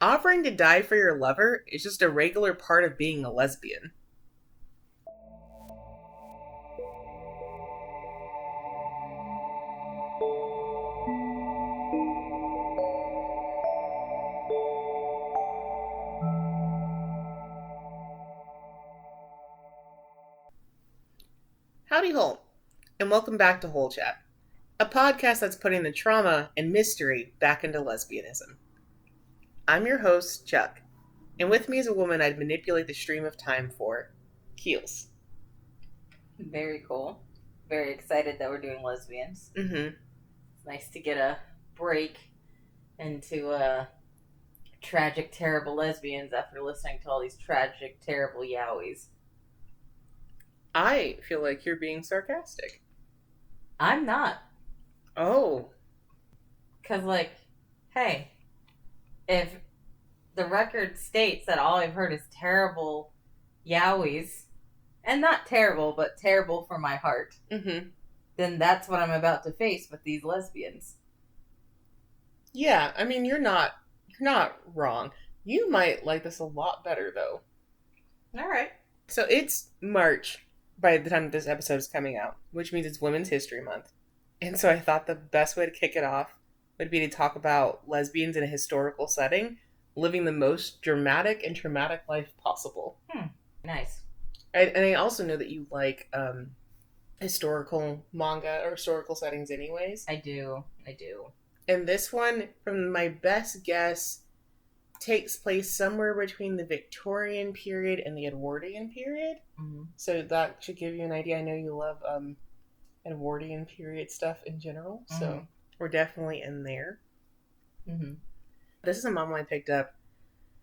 Offering to die for your lover is just a regular part of being a lesbian. Howdy hole, and welcome back to Hole Chat, a podcast that's putting the trauma and mystery back into lesbianism. I'm your host, Chuck, and with me is a woman I'd manipulate the stream of time for, Keelz. Very cool. Very excited that we're doing lesbians. Mm-hmm. It's nice to get a break into tragic, terrible lesbians after listening to all these tragic, terrible yowies. I feel like you're being sarcastic. I'm not. Oh. Because, hey, if the record states that all I've heard is terrible yowies, and not terrible, but terrible for my heart, then that's what I'm about to face with these lesbians. Yeah, I mean, you're not wrong. You might like this a lot better, though. All right. So it's March by the time this episode is coming out, which means it's Women's History Month. And so I thought the best way to kick it off would be to talk about lesbians in a historical setting, living the most dramatic and traumatic life possible. Nice. And I also know that you like historical manga or historical settings anyways. I do. And this one, from my best guess, takes place somewhere between the Victorian period and the Edwardian period. Mm-hmm. So that should give you an idea. I know you love Edwardian period stuff in general, so we're definitely in there. Mm-hmm. This is a manga I picked up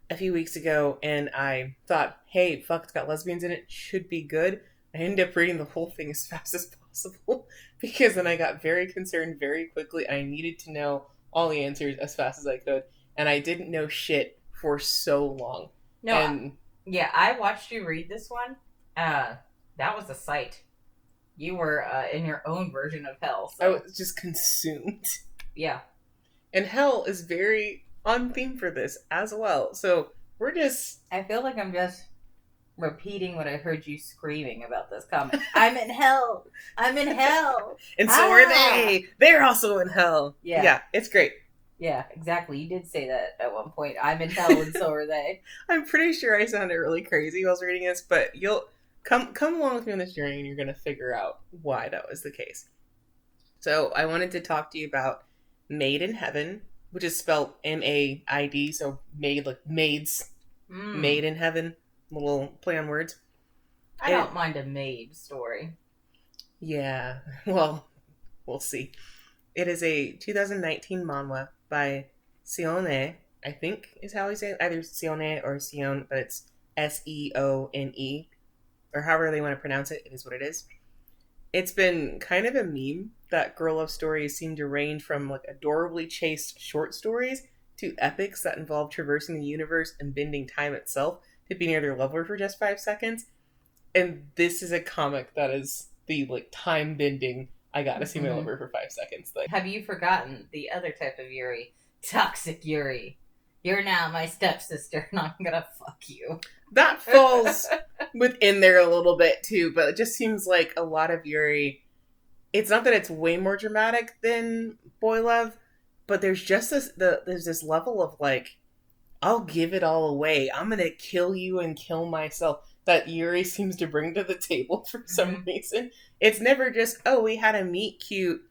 a few weeks ago, and I thought, hey, fuck, it's got lesbians in it, should be good. I ended up reading the whole thing as fast as possible, because then I got very concerned very quickly. I needed to know all the answers as fast as I could, and I didn't know shit for so long. No, and I watched you read this one. That was a sight. You were in your own version of hell. So. I was just consumed. Yeah. And hell is very on theme for this as well. So we're just... I feel like I'm just repeating what I heard you screaming about this comment. I'm in hell. I'm in hell. And so are they. They're also in hell. Yeah. Yeah, it's great. Yeah, exactly. You did say that at one point. I'm in hell and so are they. I'm pretty sure I sounded really crazy while I was reading this, but you'll come along with me on this journey and you're going to figure out why that was the case. So I wanted to talk to you about Maid in Heaven, which is spelled M-A-I-D, so Maid, like maids. Maid in Heaven. Little play on words. I don't mind a maid story. Yeah, well, we'll see. It is a 2019 manhwa by Seone, I think is how we say it. Either Seone or Sion, but it's S-E-O-N-E. Or however they want to pronounce it, it is what it is. It's been kind of a meme that girl love stories seem to range from adorably chaste short stories to epics that involve traversing the universe and bending time itself to be near their lover for just 5 seconds. And this is a comic that is the time bending, I gotta see my lover for 5 seconds thing. Have you forgotten the other type of Yuri? Toxic Yuri. You're now my stepsister and I'm gonna fuck you. That falls within there a little bit too, but it just seems like a lot of Yuri. It's not that it's way more dramatic than Boy Love, but there's just there's this level of I'll give it all away. I'm gonna kill you and kill myself that Yuri seems to bring to the table for some reason. It's never just, oh, we had a meet cute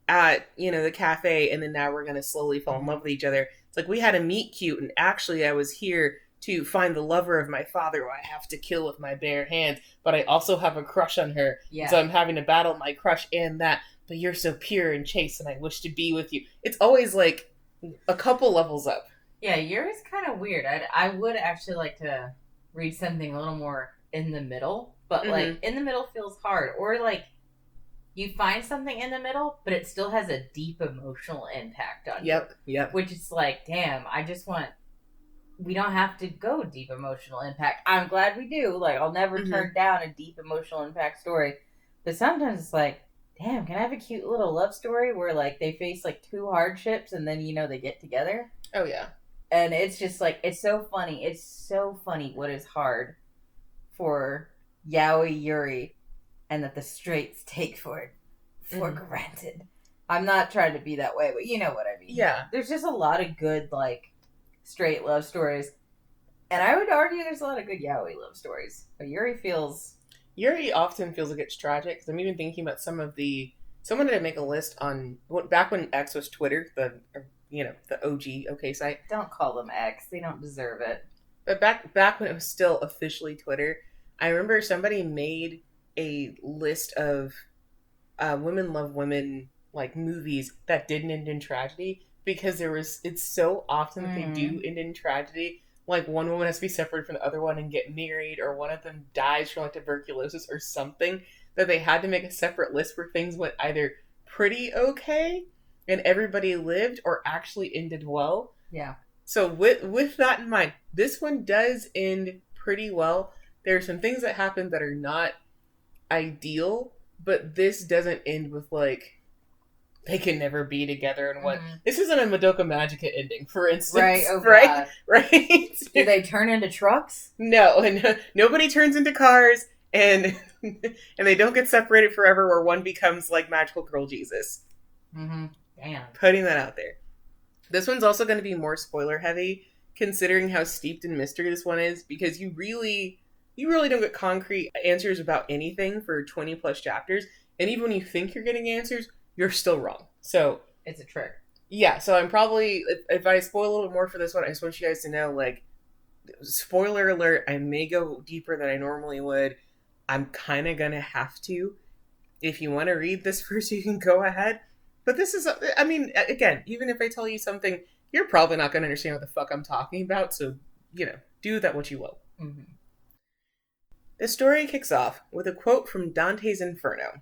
at, the cafe and then now we're gonna slowly fall in love with each other. It's like we had a meet cute and actually I was here to find the lover of my father who I have to kill with my bare hands, but I also have a crush on her. Yeah. So I'm having to battle my crush and that, but you're so pure and chaste and I wish to be with you. It's always a couple levels up. Yeah, Yuri's kind of weird. I would actually like to read something a little more in the middle, but in the middle feels hard. Or you find something in the middle, but it still has a deep emotional impact on you. Yep. Which is damn, I just want... We don't have to go deep emotional impact. I'm glad we do. I'll never turn down a deep emotional impact story. But sometimes it's damn, can I have a cute little love story where they face 2 hardships and then, they get together? Oh, yeah. And it's just like, it's so funny. It's so funny what is hard for yaoi yuri, and that the straights take for granted. I'm not trying to be that way, but you know what I mean. Yeah. There's just a lot of good, like, straight love stories. And I would argue there's a lot of good yaoi love stories. But Yuri often feels like it's tragic, because I'm even thinking about someone did make a list on, back when X was Twitter, the OG OK site. Don't call them X. They don't deserve it. But back when it was still officially Twitter, I remember somebody made a list of women love women, like, movies that didn't end in tragedy, because it's so often that they do end in tragedy. Like, one woman has to be separated from the other one and get married, or one of them dies from, like, tuberculosis or something, that they had to make a separate list where things went either pretty okay and everybody lived, or actually ended well. Yeah. So with that in mind, this one does end pretty well. There are some things that happen that are not ideal, but this doesn't end with, like, they can never be together and what. This isn't a Madoka Magica ending, for instance. Right, oh right? God. Right? Do they turn into trucks? No, and nobody turns into cars, and they don't get separated forever, where one becomes, like, magical girl Jesus. Mm-hmm. Damn. Putting that out there. This one's also going to be more spoiler heavy, considering how steeped in mystery this one is, because you really don't get concrete answers about anything for 20 plus chapters, and even when you think you're getting answers, you're still wrong. So it's a trick. Yeah, so I'm probably, if I spoil a little bit more for this one, I just want you guys to know, like, spoiler alert, I may go deeper than I normally would. I'm kind of going to have to. If you want to read this first, you can go ahead. But this is, I mean, again, even if I tell you something, you're probably not going to understand what the fuck I'm talking about, so, do that what you will. Mm-hmm. The story kicks off with a quote from Dante's Inferno.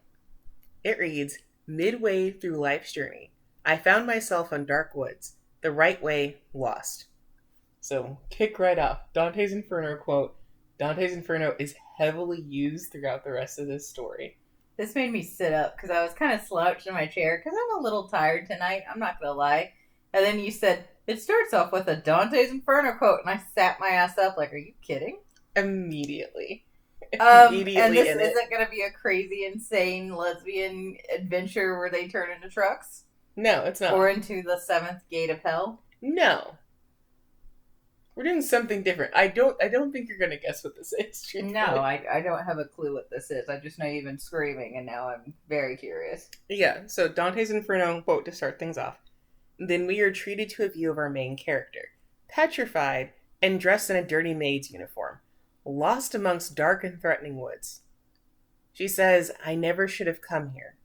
It reads, "Midway through life's journey, I found myself on dark woods, the right way lost." So, kick right off. Dante's Inferno quote. Dante's Inferno is heavily used throughout the rest of this story. This made me sit up because I was kind of slouched in my chair because I'm a little tired tonight. I'm not going to lie. And then you said, it starts off with a Dante's Inferno quote. And I sat my ass up like, are you kidding? Immediately. And this isn't going to be a crazy, insane lesbian adventure where they turn into trucks? No, it's not. Or into the seventh gate of hell? No. We're doing something different. I don't think you're going to guess what this is. Truthfully. No, I don't have a clue what this is. I just know you've been screaming, and now I'm very curious. Yeah, so Dante's Inferno quote to start things off. Then we are treated to a view of our main character, petrified and dressed in a dirty maid's uniform, lost amongst dark and threatening woods. She says, "I never should have come here,"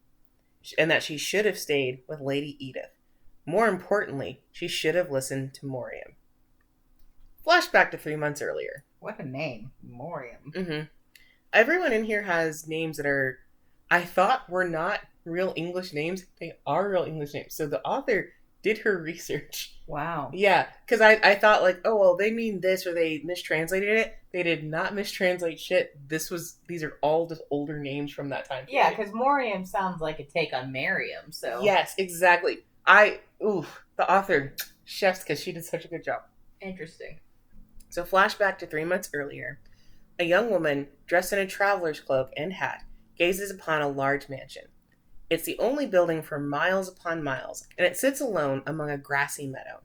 and that she should have stayed with Lady Edith. More importantly, she should have listened to Moriam. Flashback to 3 months earlier. What a name. Moriam. Mm-hmm. Everyone in here has names that are, I thought, were not real English names. They are real English names. So the author did her research. Wow. Yeah, because I thought, like, oh, well, they mean this, or they mistranslated it. They did not mistranslate shit. These are all just older names from that time period. Yeah, because Moriam sounds like a take on Miriam, so. Yes, exactly. The author, chefs, because she did such a good job. Interesting. So flashback to 3 months earlier. A young woman, dressed in a traveler's cloak and hat, gazes upon a large mansion. It's the only building for miles upon miles, and it sits alone among a grassy meadow.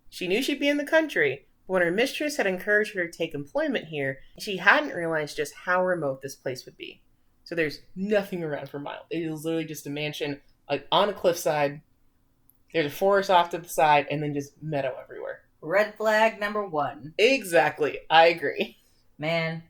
She knew she'd be in the country, but when her mistress had encouraged her to take employment here, she hadn't realized just how remote this place would be. So there's nothing around for miles. It is literally just a mansion, like, on a cliffside. There's a forest off to the side, and then just meadow everywhere. Red flag number 1. Exactly. I agree. Man.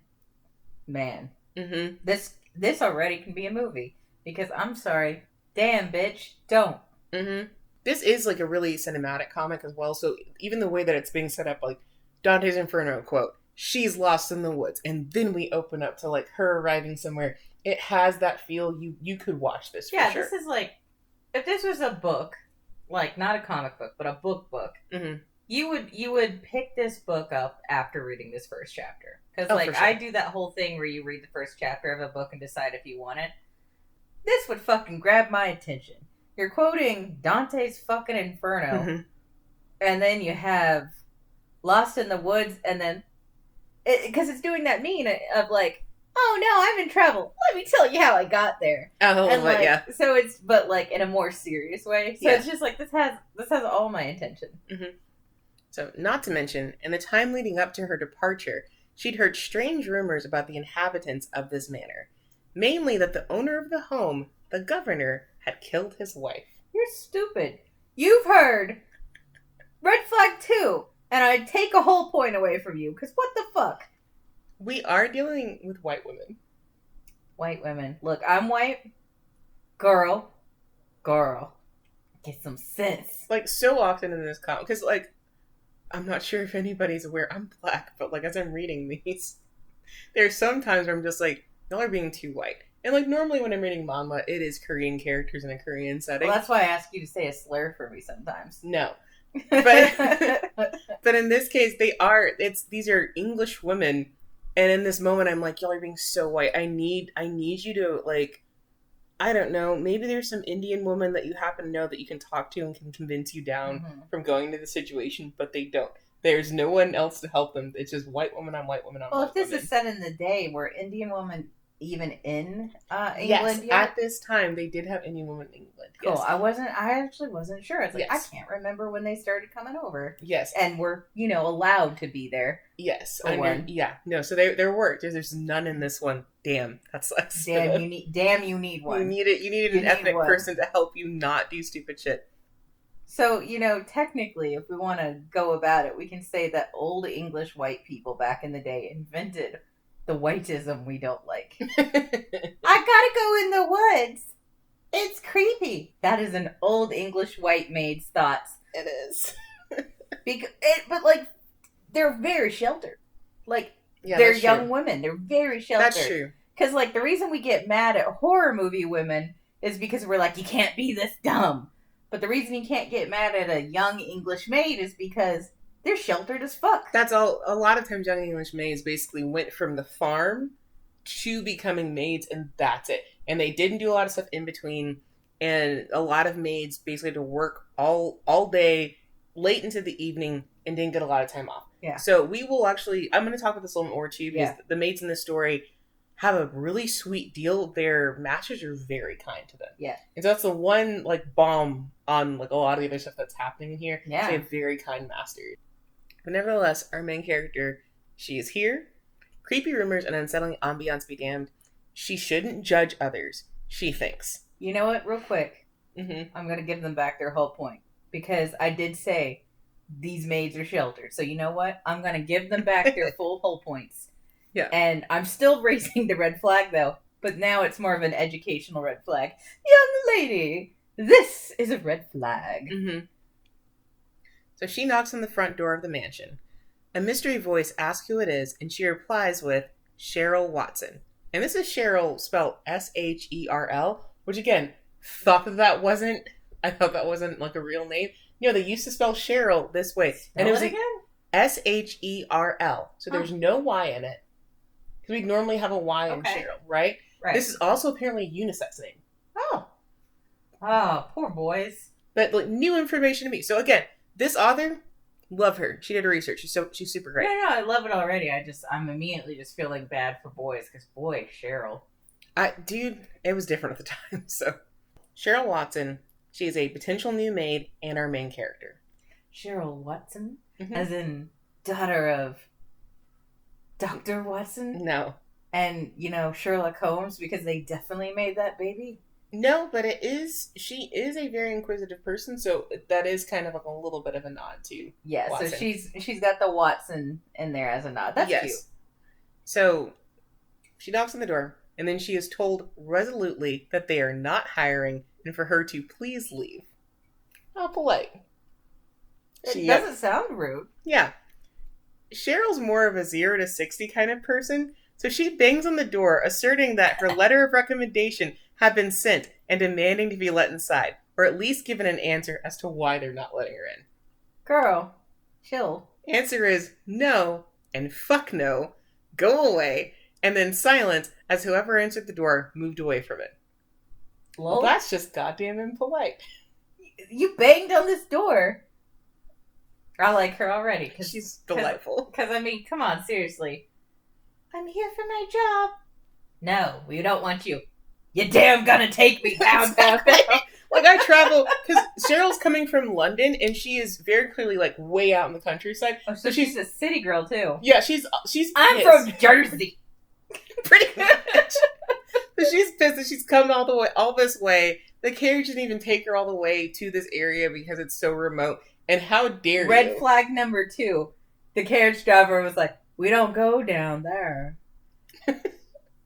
Mm-hmm. This already can be a movie. Because, I'm sorry, damn, bitch, don't. Mm-hmm. This is, like, a really cinematic comic as well, so even the way that it's being set up, like, Dante's Inferno quote, she's lost in the woods, and then we open up to, like, her arriving somewhere. It has that feel. You could watch this for sure. Yeah, this is like, if this was a book, like, not a comic book, but a book, mm-hmm. you would pick this book up after reading this first chapter. Because, for sure. I do that whole thing where you read the first chapter of a book and decide if you want it. This would fucking grab my attention. You're quoting Dante's fucking Inferno, mm-hmm. and then you have lost in the woods, and then because it's doing that meme of like, oh no, I'm in trouble. Let me tell you how I got there. Oh, And but like, yeah. so it's but like in a more serious way. So Yeah. it's just like this has all my attention. Mm-hmm. So, not to mention, in the time leading up to her departure, she'd heard strange rumors about the inhabitants of this manor. Mainly that the owner of the home, the governor, had killed his wife. You're stupid. You've heard red flag 2, and I'd take a whole point away from you, because what the fuck? We are dealing with white women. White women. Look, I'm white. Girl. Get some sense. Like, so often in this comic, because, like, I'm not sure if anybody's aware, I'm black, but, like, as I'm reading these, there's some times where I'm just like, y'all are being too white. And, like, normally when I'm reading manga, it is Korean characters in a Korean setting. Well, that's why I ask you to say a slur for me sometimes. No. But in this case, these are English women, and in this moment, I'm like, y'all are being so white. I need you to, like, I don't know, maybe there's some Indian woman that you happen to know that you can talk to and can convince you down from going into the situation, but they don't. There's no one else to help them. It's just white woman on white woman on well, white woman. Well, if this is set in the day, were Indian women even in England yes, yet? at this time, they did have Indian women in England. Cool. Yes. I actually wasn't sure. It's like, yes. I can't remember when they started coming over. Yes. And were, allowed to be there. Yes. Yeah. No, so there were. There's none in this one. Damn, that sucks. You need one. You needed an ethnic person to help you not do stupid shit. So, technically, if we want to go about it, we can say that old English white people back in the day invented the whiteism we don't like. I gotta go in the woods. It's creepy. That is an old English white maid's thoughts. It is. But, like, they're very sheltered. Like, yeah, they're young women. They're very sheltered. That's true. Because, like, the reason we get mad at horror movie women is because we're like, you can't be this dumb. But the reason you can't get mad at a young English maid is because they're sheltered as fuck. That's all. A lot of times young English maids basically went from the farm to becoming maids, and that's it. And they didn't do a lot of stuff in between. And a lot of maids basically had to work all day, late into the evening, and didn't get a lot of time off. Yeah. So we will actually, I'm going to talk about this a little more too, because the maids in this story have a really sweet deal. Their masters are very kind to them. Yeah. And so that's the one, like, bomb on, like, a lot of the other stuff that's happening in here. Yeah. They have very kind masters. But nevertheless, our main character, she is here. Creepy rumors and unsettling ambiance be damned. She shouldn't judge others, she thinks. You know what? Real quick. Mm-hmm. I'm going to give them back their whole point. Because I did say these maids are sheltered. So you know what? I'm going to give them back their full whole points. Yeah. And I'm still raising the red flag, though. But now it's more of an educational red flag. Young lady, this is a red flag. Mm-hmm. So she knocks on the front door of the mansion. A mystery voice asks who it is, and she replies with, Sherl Watson. And this is Sherl spelled Sherl, which again, I thought that wasn't like a real name. They used to spell Cheryl this way. Spell and it was again? Sherl. So there's no Y in it. Because we normally have a Y in Cheryl, right? Right. This is also apparently a unisex name. Oh, poor boys. But like new information to me. So again, this author, love her. She did her research. She's super great. No, I love it already. I'm immediately just feeling bad for boys because boy, Cheryl. Dude, it was different at the time. So, Sherl Watson, she is a potential new maid and our main character. Sherl Watson, Mm-hmm. as in daughter of Dr. Watson. No, and Sherlock Holmes because they definitely made that baby. No, but she is a very inquisitive person, so that is kind of like a little bit of a nod to Watson. So she's got the Watson in there as a nod. That's cute. So she knocks on the door, and then she is told resolutely that they are not hiring and for her to please leave. How polite. It doesn't sound rude. Yeah. Cheryl's more of a 0 to 60 kind of person, so she bangs on the door, asserting that her letter of recommendation had been sent and demanding to be let inside, or at least given an answer as to why they're not letting her in. Girl, chill. Answer is no, and fuck no, go away, and then silence as whoever answered the door moved away from it. Well, that's just goddamn impolite. You banged on this door. I like her already. She's delightful. Because, I mean, come on, seriously. I'm here for my job. No, we don't want you. You damn gonna take me, pound, pound, pound. Like, I travel, because Cheryl's coming from London, and she is very clearly, like, way out in the countryside. Oh, so she's a city girl, too. Yeah, she's I'm pissed. from Jersey. Pretty much. So she's pissed that she's come all this way. The carriage didn't even take her all the way to this area because it's so remote. And how dare you? Red flag number 2. The carriage driver was like, we don't go down there.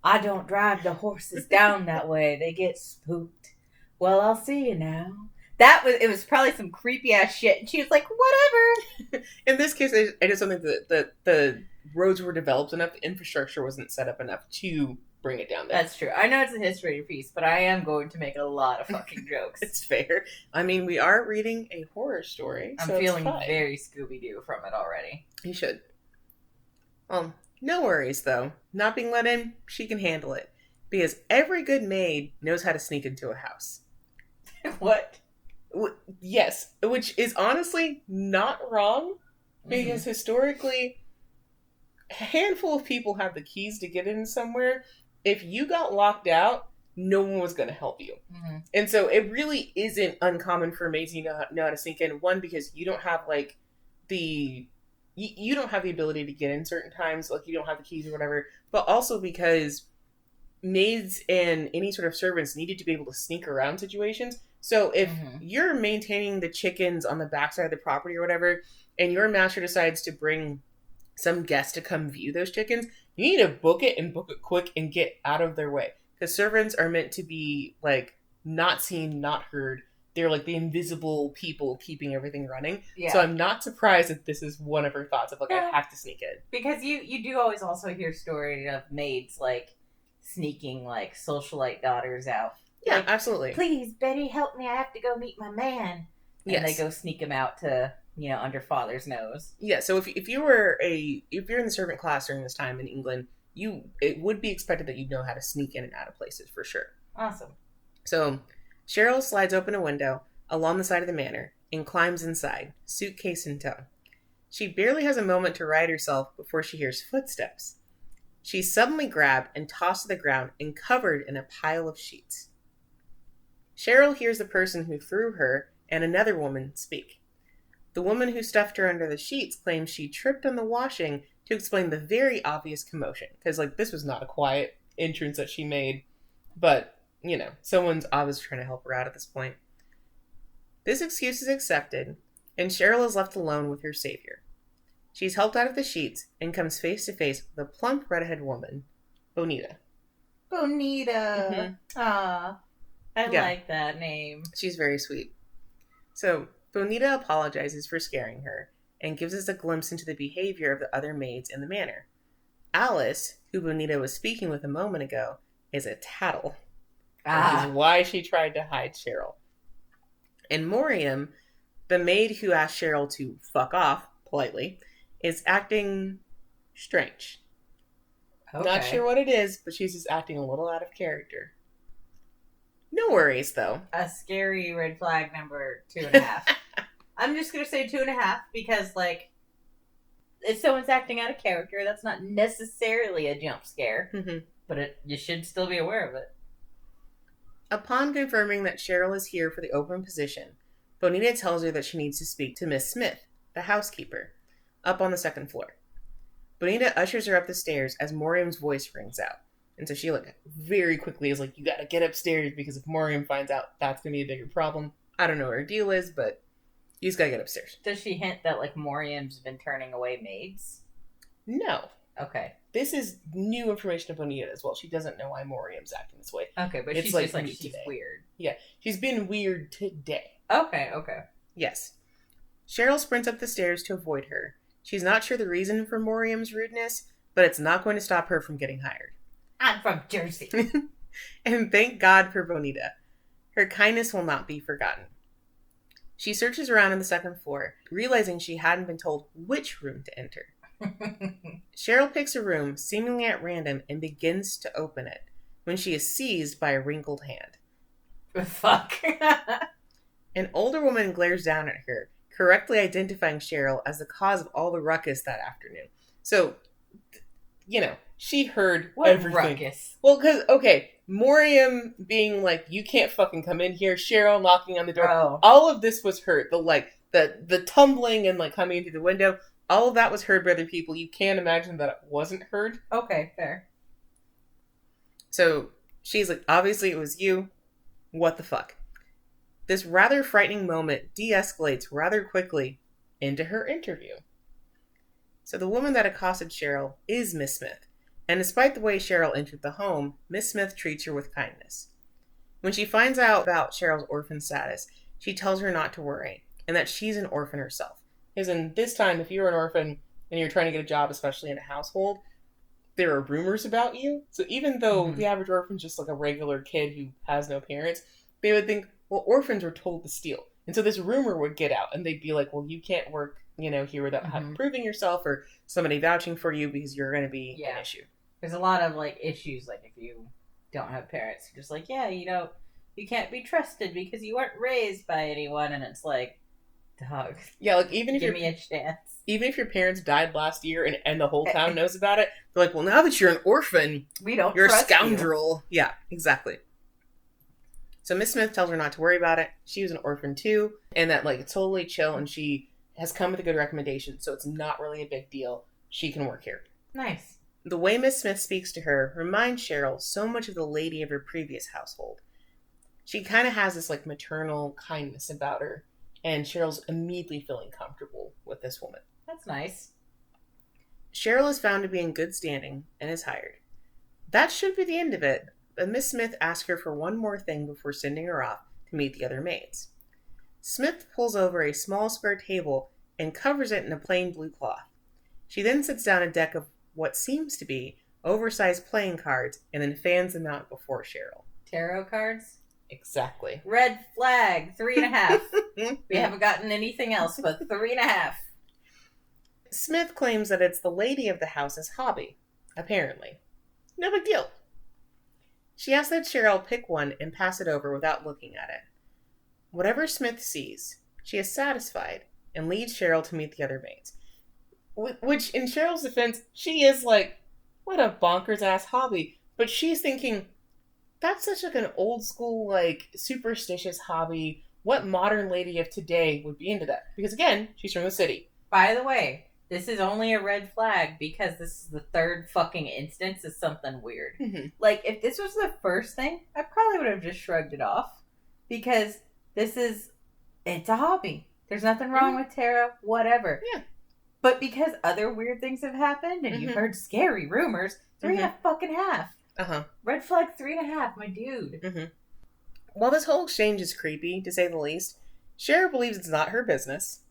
I don't drive the horses down that way. They get spooked. Well, I'll see you now. It was probably some creepy ass shit. And she was like, whatever. In this case, I just don't think that the roads were developed enough. The infrastructure wasn't set up enough to bring it down there. That's true. I know it's a history piece, but I am going to make a lot of fucking jokes. It's fair. I mean, we are reading a horror story. I'm feeling very Scooby-Doo from it already. You should. No worries, though. Not being let in, she can handle it. Because every good maid knows how to sneak into a house. What? Yes. Which is honestly not wrong. Because historically, a handful of people have the keys to get in somewhere. If you got locked out, no one was going to help you. Mm-hmm. And so it really isn't uncommon for maids to know how to sneak in. One, because you don't have, like, you don't have the ability to get in certain times, like you don't have the keys or whatever, but also because maids and any sort of servants needed to be able to sneak around situations. So if you're maintaining the chickens on the backside of the property or whatever, and your master decides to bring some guest to come view those chickens, you need to book it and book it quick and get out of their way. Because servants are meant to be, like, not seen, not heard. They're like the invisible people keeping everything running. Yeah. So I'm not surprised that this is one of her thoughts of, like, I have to sneak in. Because you do always also hear stories of maids, like, sneaking, like, socialite daughters out. Yeah, like, absolutely. Please, Betty, help me. I have to go meet my man. And they go sneak him out to, under father's nose. Yeah, so if you're in the servant class during this time in England, it would be expected that you know how to sneak in and out of places for sure. Awesome. So Sherl slides open a window along the side of the manor and climbs inside, suitcase in tow. She barely has a moment to right herself before she hears footsteps. She's suddenly grabbed and tossed to the ground and covered in a pile of sheets. Sherl hears the person who threw her and another woman speak. The woman who stuffed her under the sheets claims she tripped on the washing to explain the very obvious commotion. Because, like, this was not a quiet entrance that she made. But, someone's obviously trying to help her out at this point. This excuse is accepted, and Sherl is left alone with her savior. She's helped out of the sheets and comes face to face with a plump redhead woman, Bonita. Bonita. Ah, I like that name. She's very sweet. So, Bonita apologizes for scaring her and gives us a glimpse into the behavior of the other maids in the manor. Alice, who Bonita was speaking with a moment ago, is a tattle. Which is why she tried to hide Sherl. And Moriam, the maid who asked Sherl to fuck off, politely, is acting strange. Okay. Not sure what it is, but she's just acting a little out of character. No worries, though. A scary red flag number 2.5. I'm just going to say 2.5 because, like, if someone's acting out of character, that's not necessarily a jump scare. Mm-hmm. But you should still be aware of it. Upon confirming that Sherl is here for the open position, Bonita tells her that she needs to speak to Miss Smith, the housekeeper, up on the second floor. Bonita ushers her up the stairs as Moriam's voice rings out. And so she, like, very quickly is like, you gotta get upstairs because if Moriam finds out, that's gonna be a bigger problem. I don't know what her deal is, but you just gotta get upstairs. Does she hint that, like, Moriam's been turning away maids? No. Okay. This is new information to Bonita as well. She doesn't know why Moriam's acting this way. Okay, but she's just like, she's weird. Yeah, she's been weird today. Okay. Yes. Sherl sprints up the stairs to avoid her. She's not sure the reason for Moriam's rudeness, but it's not going to stop her from getting hired. I'm from Jersey. And thank God for Bonita. Her kindness will not be forgotten. She searches around on the second floor, realizing she hadn't been told which room to enter. Sherl picks a room, seemingly at random, and begins to open it, when she is seized by a wrinkled hand. Fuck. An older woman glares down at her, correctly identifying Sherl as the cause of all the ruckus that afternoon. So, she heard What everything. ruckus? Well, because, Moriam being like, you can't fucking come in here, Sherl knocking on the door, all of this was heard. The tumbling and, coming into the window, all of that was heard by other people. You can't imagine that it wasn't heard. Okay, fair. So, she's like, obviously it was you. What the fuck? This rather frightening moment de-escalates rather quickly into her interview. So the woman that accosted Sherl is Miss Smith, and despite the way Sherl entered the home, Miss Smith treats her with kindness. When she finds out about Sherl's orphan status, she tells her not to worry, and that she's an orphan herself. Because in this time, if you're an orphan and you're trying to get a job, especially in a household, there are rumors about you. So even though the average orphan's just like a regular kid who has no parents, they would think, well, orphans are told to steal. And so this rumor would get out, and they'd be like, well, you can't work, here without proving yourself or somebody vouching for you because you're going to be an issue. There's a lot of, issues, if you don't have parents. You're just like, yeah, you can't be trusted because you weren't raised by anyone, and it's like, dog. Yeah, even if give me a chance. Even if your parents died last year and the whole town knows about it, they're like, well, now that you're an orphan, you're a scoundrel. You. Yeah, exactly. So Miss Smith tells her not to worry about it. She was an orphan too, and that it's totally chill, and she has come with a good recommendation, so it's not really a big deal. She can work here. Nice. The way Miss Smith speaks to her reminds Sherl so much of the lady of her previous household. She kind of has this maternal kindness about her, and Cheryl's immediately feeling comfortable with this woman. That's nice. Sherl is found to be in good standing and is hired. That should be the end of it, but Miss Smith asks her for one more thing before sending her off to meet the other maids. Smith pulls over a small square table and covers it in a plain blue cloth. She then sits down a deck of what seems to be oversized playing cards and then fans them out before Sherl. Tarot cards? Exactly. Red flag, 3.5. We haven't gotten anything else but 3.5. Smith claims that it's the lady of the house's hobby, apparently. No big deal. She asks that Sherl pick one and pass it over without looking at it. Whatever Smith sees, she is satisfied and leads Sherl to meet the other maids. Which, in Cheryl's defense, she is like, what a bonkers-ass hobby. But she's thinking, that's such an old school, superstitious hobby. What modern lady of today would be into that? Because, again, she's from the city. By the way, this is only a red flag because this is the third fucking instance of something weird. Mm-hmm. If this was the first thing, I probably would have just shrugged it off. Because it's a hobby. There's nothing wrong with tarot, whatever. Yeah. But because other weird things have happened and you've heard scary rumors, 3.5 fucking half. Uh-huh. Red flag 3.5, my dude. Mm-hmm. While this whole exchange is creepy, to say the least, Sherl believes it's not her business.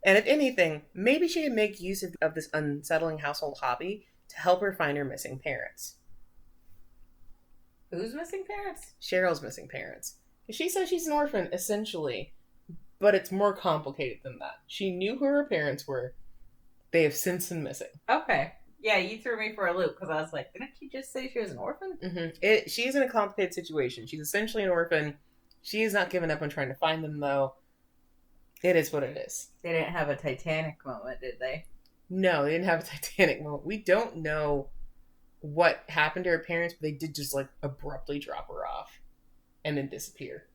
And if anything, maybe she can make use of this unsettling household hobby to help her find her missing parents. Who's missing parents? Cheryl's missing parents. She says she's an orphan, essentially. But it's more complicated than that. She knew who her parents were. They have since been missing. Okay. Yeah, you threw me for a loop because I was like, didn't you just say she was an orphan? Mm-hmm. She's in a complicated situation. She's essentially an orphan. She has not given up on trying to find them, though. It is what it is. They didn't have a Titanic moment, did they? No, they didn't have a Titanic moment. We don't know what happened to her parents, but they did just, abruptly drop her off and then disappear.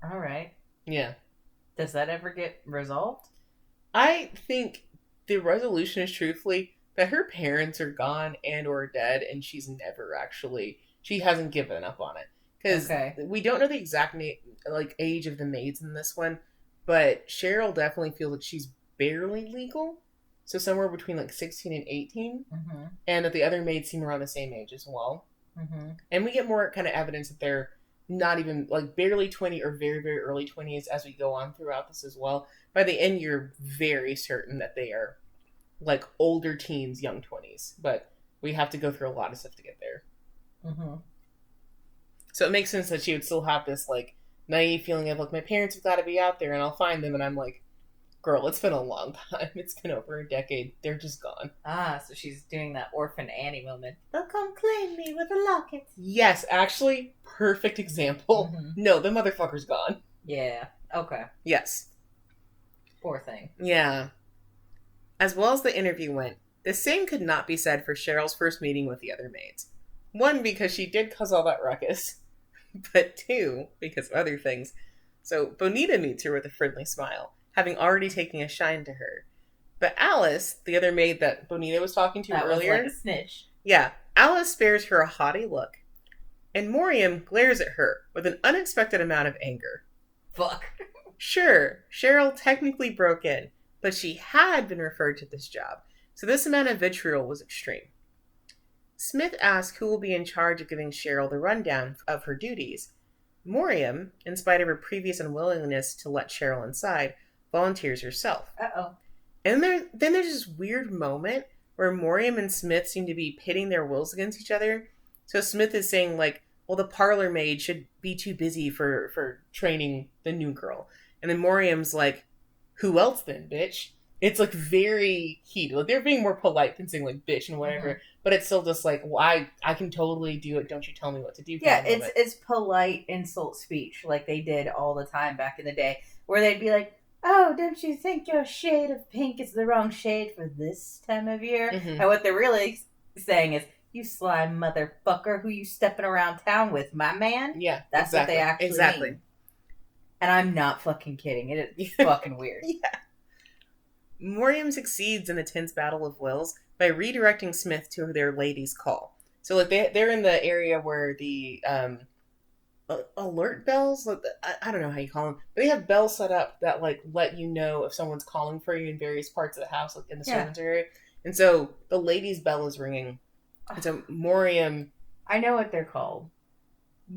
All right. Yeah. Does that ever get resolved? I think the resolution is truthfully that her parents are gone and or dead, and she hasn't given up on it. Because we don't know the exact age of the maids in this one, but Sherl definitely feels like she's barely legal. So somewhere between 16 and 18. Mm-hmm. And that the other maids seem around the same age as well. Mm-hmm. And we get more kind of evidence that they're not even barely 20 or very, very early 20s as we go on throughout this as well. By the end, you're very certain that they are older teens, young 20s. But we have to go through a lot of stuff to get there. Mm-hmm. So it makes sense that she would still have this naive feeling of my parents have got to be out there and I'll find them. And I'm like, girl, it's been a long time. It's been over a decade. They're just gone. Ah, so she's doing that Orphan Annie moment. They'll come claim me with a locket. Yes, actually, perfect example. Mm-hmm. No, the motherfucker's gone. Yeah. Okay. Yes. Poor thing. Yeah. As well as the interview went, the same could not be said for Cheryl's first meeting with the other maids. One, because she did cause all that ruckus, but two, because of other things. So Bonita meets her with a friendly smile, having already taken a shine to her. But Alice, the other maid that Bonita was talking to earlier... That was like a snitch. Yeah, Alice spares her a haughty look, and Moriam glares at her with an unexpected amount of anger. Fuck. Sure, Sherl technically broke in, but she had been referred to this job, so this amount of vitriol was extreme. Smith asks who will be in charge of giving Sherl the rundown of her duties. Moriam, in spite of her previous unwillingness to let Sherl inside, volunteers herself. Uh-oh. And then there's this weird moment where Moriam and Smith seem to be pitting their wills against each other. So Smith is saying, like, well, the parlor maid should be too busy for training the new girl. And then Moriam's like, who else then, bitch? It's, like, very heated. Like, they're being more polite than saying, like, bitch and whatever. Mm-hmm. But it's still just like, well, I can totally do it. Don't you tell me what to do. Yeah, it's polite insult speech like they did all the time back in the day. Where they'd be like, oh, don't you think your shade of pink is the wrong shade for this time of year? Mm-hmm. And what they're really saying is, you slime motherfucker, who you stepping around town with, my man? Yeah, that's exactly what they actually mean. And I'm not fucking kidding. It is fucking weird. Yeah. Moriam succeeds in a tense battle of wills by redirecting Smith to their ladies' call. So like they're in the area where the alert bells, like I don't know how you call them, but they have bells set up that like let you know if someone's calling for you in various parts of the house, like in the servants' area. And so the ladies' bell is ringing. And so Moriam... I know what they're called.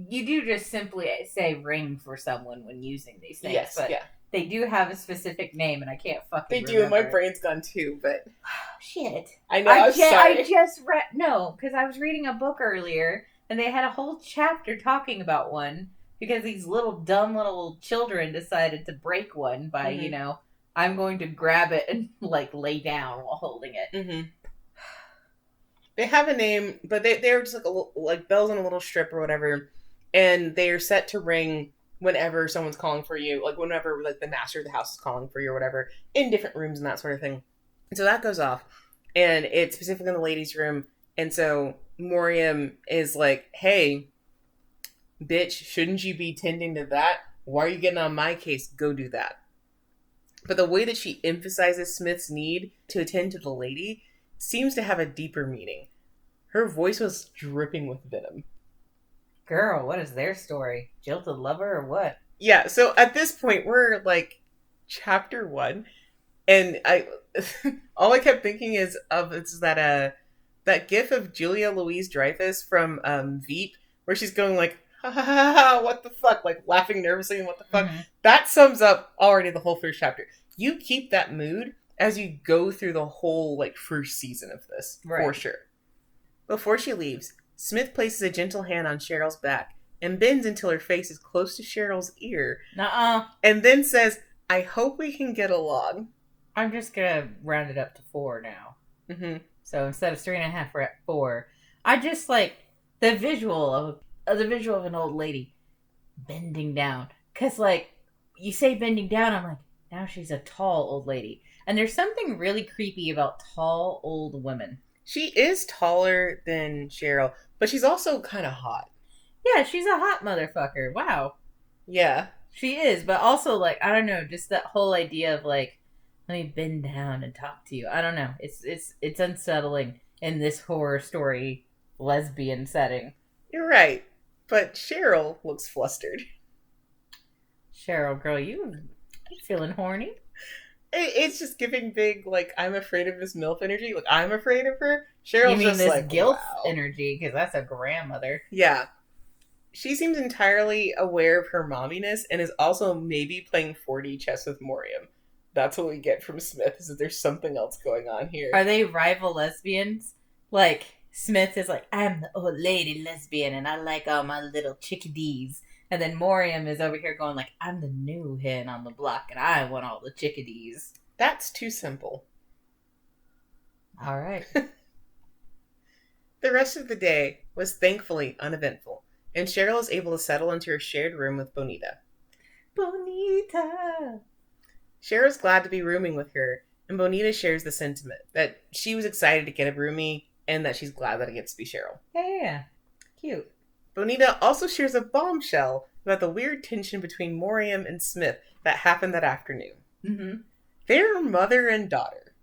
You do just simply say ring for someone when using these things. Yes, but they do have a specific name, and I can't fucking remember. They do, and my brain's gone too, but... Shit. I know, I'm sorry. I just read... No, because I was reading a book earlier, and they had a whole chapter talking about one, because these dumb little children decided to break one by, you know, I'm going to grab it and, like, lay down while holding it. Mm-hmm. They have a name, but they're just like bells on a little strip or whatever, and they are set to ring whenever someone's calling for you, like whenever like the master of the house is calling for you or whatever, in different rooms and that sort of thing. And so that goes off, and it's specifically in the ladies' room, and so Moriam is like, hey, bitch, shouldn't you be tending to that? Why are you getting on my case? Go do that. But the way that she emphasizes Smith's need to attend to the lady seems to have a deeper meaning. Her voice was dripping with venom. Girl, what is their story? Jilted lover or what? Yeah, so at this point, we're like chapter 1, and all I kept thinking is that gif of Julia Louise-Dreyfus from Veep, where she's going like, ha ha ha ha, what the fuck, like laughing nervously and what the fuck. Mm-hmm. That sums up already the whole first chapter. You keep that mood as you go through the whole, like, first season of this, for sure. Before she leaves, Smith places a gentle hand on Cheryl's back and bends until her face is close to Cheryl's ear. Nuh-uh. And then says, I hope we can get along. I'm just gonna round it up to 4 now. Mm-hmm. So instead of 3.5, we're at 4. I just like the visual of an old lady bending down. Because, like, you say bending down, I'm like, now she's a tall old lady. And there's something really creepy about tall, old women. She is taller than Sherl, but she's also kind of hot. Yeah, she's a hot motherfucker. Wow. Yeah. She is, but also, like, I don't know, just that whole idea of, like, let me bend down and talk to you. I don't know. It's unsettling in this horror story lesbian setting. You're right. But Sherl looks flustered. Sherl, girl, you feeling horny? It's just giving big, like, I'm afraid of this MILF energy. Like, I'm afraid of her. Cheryl's just this like, guilt energy, because that's a grandmother. Yeah. She seems entirely aware of her momminess and is also maybe playing 4D chess with Moriam. That's what we get from Smith, is that there's something else going on here. Are they rival lesbians? Like, Smith is like, I'm the old lady lesbian and I like all my little chickadees. And then Moriam is over here going like, I'm the new hen on the block and I want all the chickadees. That's too simple. All right. The rest of the day was thankfully uneventful, and Sherl is able to settle into her shared room with Bonita. Bonita! Cheryl's glad to be rooming with her, and Bonita shares the sentiment that she was excited to get a roomie and that she's glad that it gets to be Sherl. Yeah. Cute. Bonita also shares a bombshell about the weird tension between Moriam and Smith that happened that afternoon. Mm-hmm. They're mother and daughter,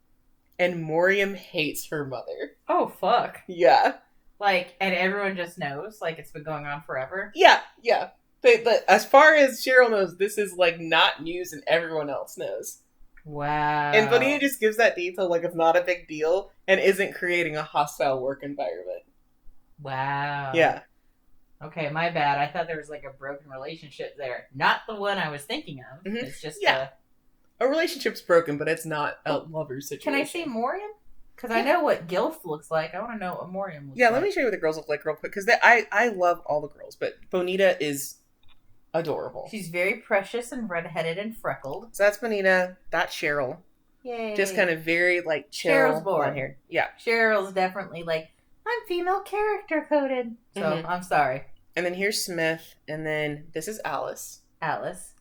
and Moriam hates her mother. Oh, fuck. Yeah. Like, and everyone just knows, like, it's been going on forever? Yeah. But as far as Sherl knows, this is, like, not news and everyone else knows. Wow. And Bonita just gives that detail like it's not a big deal and isn't creating a hostile work environment. Wow. Yeah. Okay, my bad. I thought there was, like, a broken relationship there. Not the one I was thinking of. Mm-hmm. It's just a relationship's broken, but it's not a lover's situation. Can I see Moriam? Because I know what Gilf looks like. I want to know what Moriam looks like. Yeah, let me show you what the girls look like real quick. Because I love all the girls, but Bonita is adorable. She's very precious and redheaded and freckled. So that's Bonita. That's Sherl. Yay. Just kind of very, like, chill. Cheryl's boring here. Yeah. Cheryl's definitely like, I'm female character coded. So, I'm sorry. And then here's Smith. And then this is Alice. Alice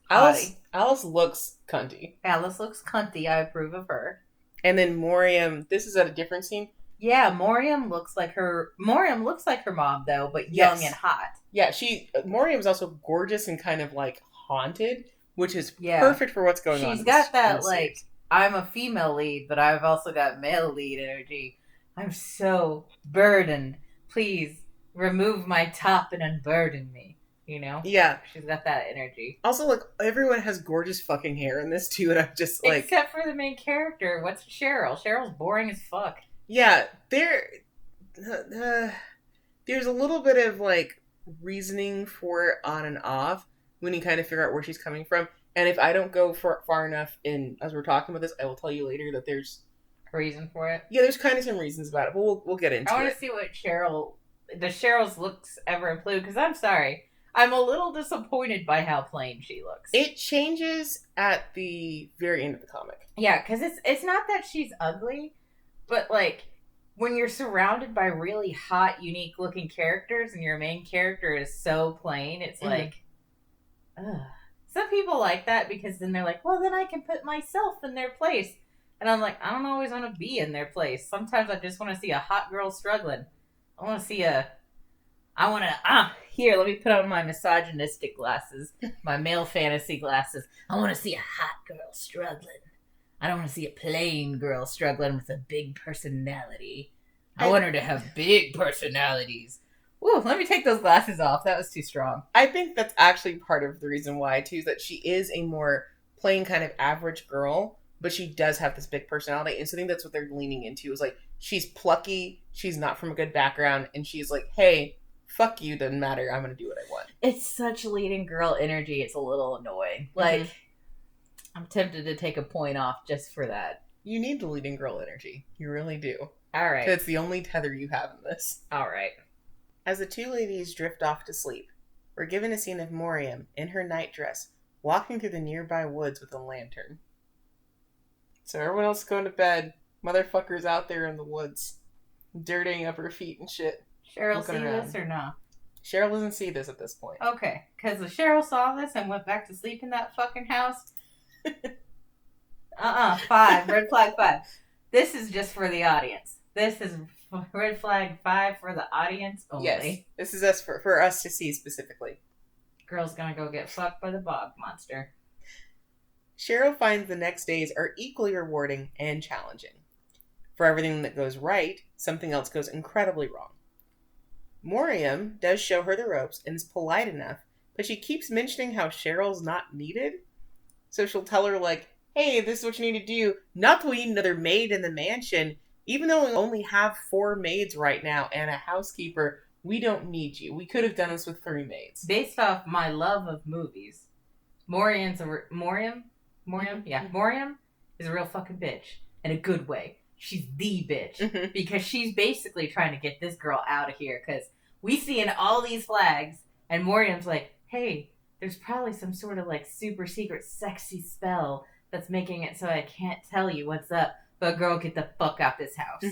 looks cunty. Alice looks cunty. I approve of her. And then Moriam, this is at a different scene. Yeah, Moriam looks like her mom, though, but young and hot. Yeah, Moriam's also gorgeous and kind of, like, haunted, which is perfect for what's going on. She's got that, like, I'm a female lead, but I've also got male lead energy. I'm so burdened. Please remove my top and unburden me. You know? Yeah. She's got that energy. Also, like, everyone has gorgeous fucking hair in this, too, and I'm just, like... Except for the main character. What's Sherl? Sheryl's boring as fuck. Yeah, there's a little bit of, like, reasoning for it on and off when you kind of figure out where she's coming from. And if I don't go far enough as we're talking about this, I will tell you later that there's... A reason for it? Yeah, there's kind of some reasons about it, but we'll get into it. I want to see what Cheryl's looks ever include, because I'm sorry. I'm a little disappointed by how plain she looks. It changes at the very end of the comic. Yeah, because it's not that she's ugly, but, like, when you're surrounded by really hot, unique-looking characters and your main character is so plain, it's like, ugh. Some people like that because then they're like, well, then I can put myself in their place. And I'm like, I don't always want to be in their place. Sometimes I just want to see a hot girl struggling. I want to see here, let me put on my misogynistic glasses, my male fantasy glasses. I want to see a hot girl struggling. I don't want to see a plain girl struggling with a big personality. I want her to have big personalities. Ooh, let me take those glasses off. That was too strong. I think that's actually part of the reason why, too, is that she is a more plain kind of average girl, but she does have this big personality. And so I think that's what they're leaning into is, like, she's plucky, she's not from a good background, and she's like, hey, fuck you, doesn't matter, I'm going to do what I want. It's such leading girl energy, it's a little annoying. Like, I'm tempted to take a point off just for that. You need the leading girl energy. You really do. All right. It's the only tether you have in this. All right. As the two ladies drift off to sleep, we're given a scene of Moriam, in her nightdress, walking through the nearby woods with a lantern. So everyone else is going to bed. Motherfucker's out there in the woods, dirtying up her feet and shit. Cheryl see this or no? Sherl doesn't see this at this point. Okay, because if Cheryl saw this and went back to sleep in that fucking house... 5. Red flag 5. This is just for the audience. This is red flag 5 for the audience only. Yes, this is us for us to see specifically. Girl's gonna go get fucked by the bog monster. Sherl finds the next days are equally rewarding and challenging. For everything that goes right, something else goes incredibly wrong. Moriam does show her the ropes and is polite enough, but she keeps mentioning how Cheryl's not needed. So she'll tell her, like, hey, this is what you need to do. Not that we need another maid in the mansion. Even though we only have 4 maids right now and a housekeeper, we don't need you. We could have done this with 3 maids. Based off my love of movies, Moriam is a real fucking bitch. In a good way. She's the bitch. Because she's basically trying to get this girl out of here. Because we see in all these flags, and Moriam's like, hey, there's probably some sort of, like, super secret sexy spell that's making it so I can't tell you what's up. But girl, get the fuck out this house.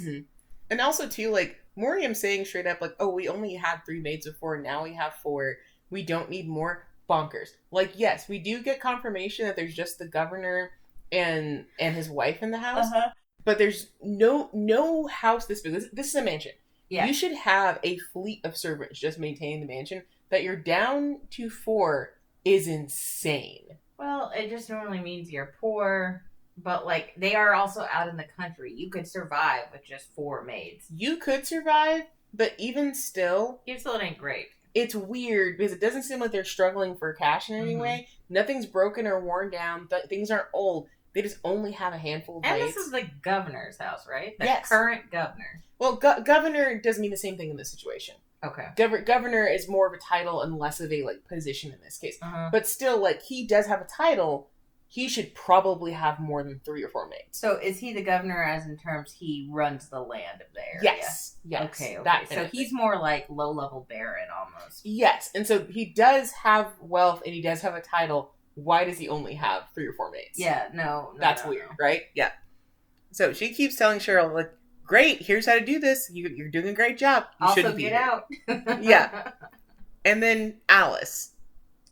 And also, too, like, Moriam saying straight up, like, oh, we only had 3 maids before, now we have 4. We don't need more. Bonkers. Like, yes, we do get confirmation that there's just the governor and his wife in the house. Uh-huh. But there's no house this big. This is a mansion. Yeah. You should have a fleet of servants just maintaining the mansion. That you're down to 4 is insane. Well, it just normally means you're poor, but like they are also out in the country. You could survive with just 4 maids. You could survive, but even still, It ain't great. It's weird because it doesn't seem like they're struggling for cash in any way. Nothing's broken or worn down. Things aren't old. They just only have a handful of And maids. this is the governor's house, right? The Yes. current governor. Well, governor does mean the same thing in this situation. Okay. Governor is more of a title and less of a position in this case. Uh-huh. But still, he does have a title. He should probably have more than 3 or 4 maids. So is he the governor as in terms he runs the land of the area? Yes. Okay. That So he's more like low-level baron almost. Yes. And so he does have wealth and he does have a title. Why does he only have 3 or 4 maids? Yeah, no. That's weird, right? Yeah. So she keeps telling Sherl, great, here's how to do this. You're doing a great job. You also, shouldn't be get here. out. Yeah. And then Alice.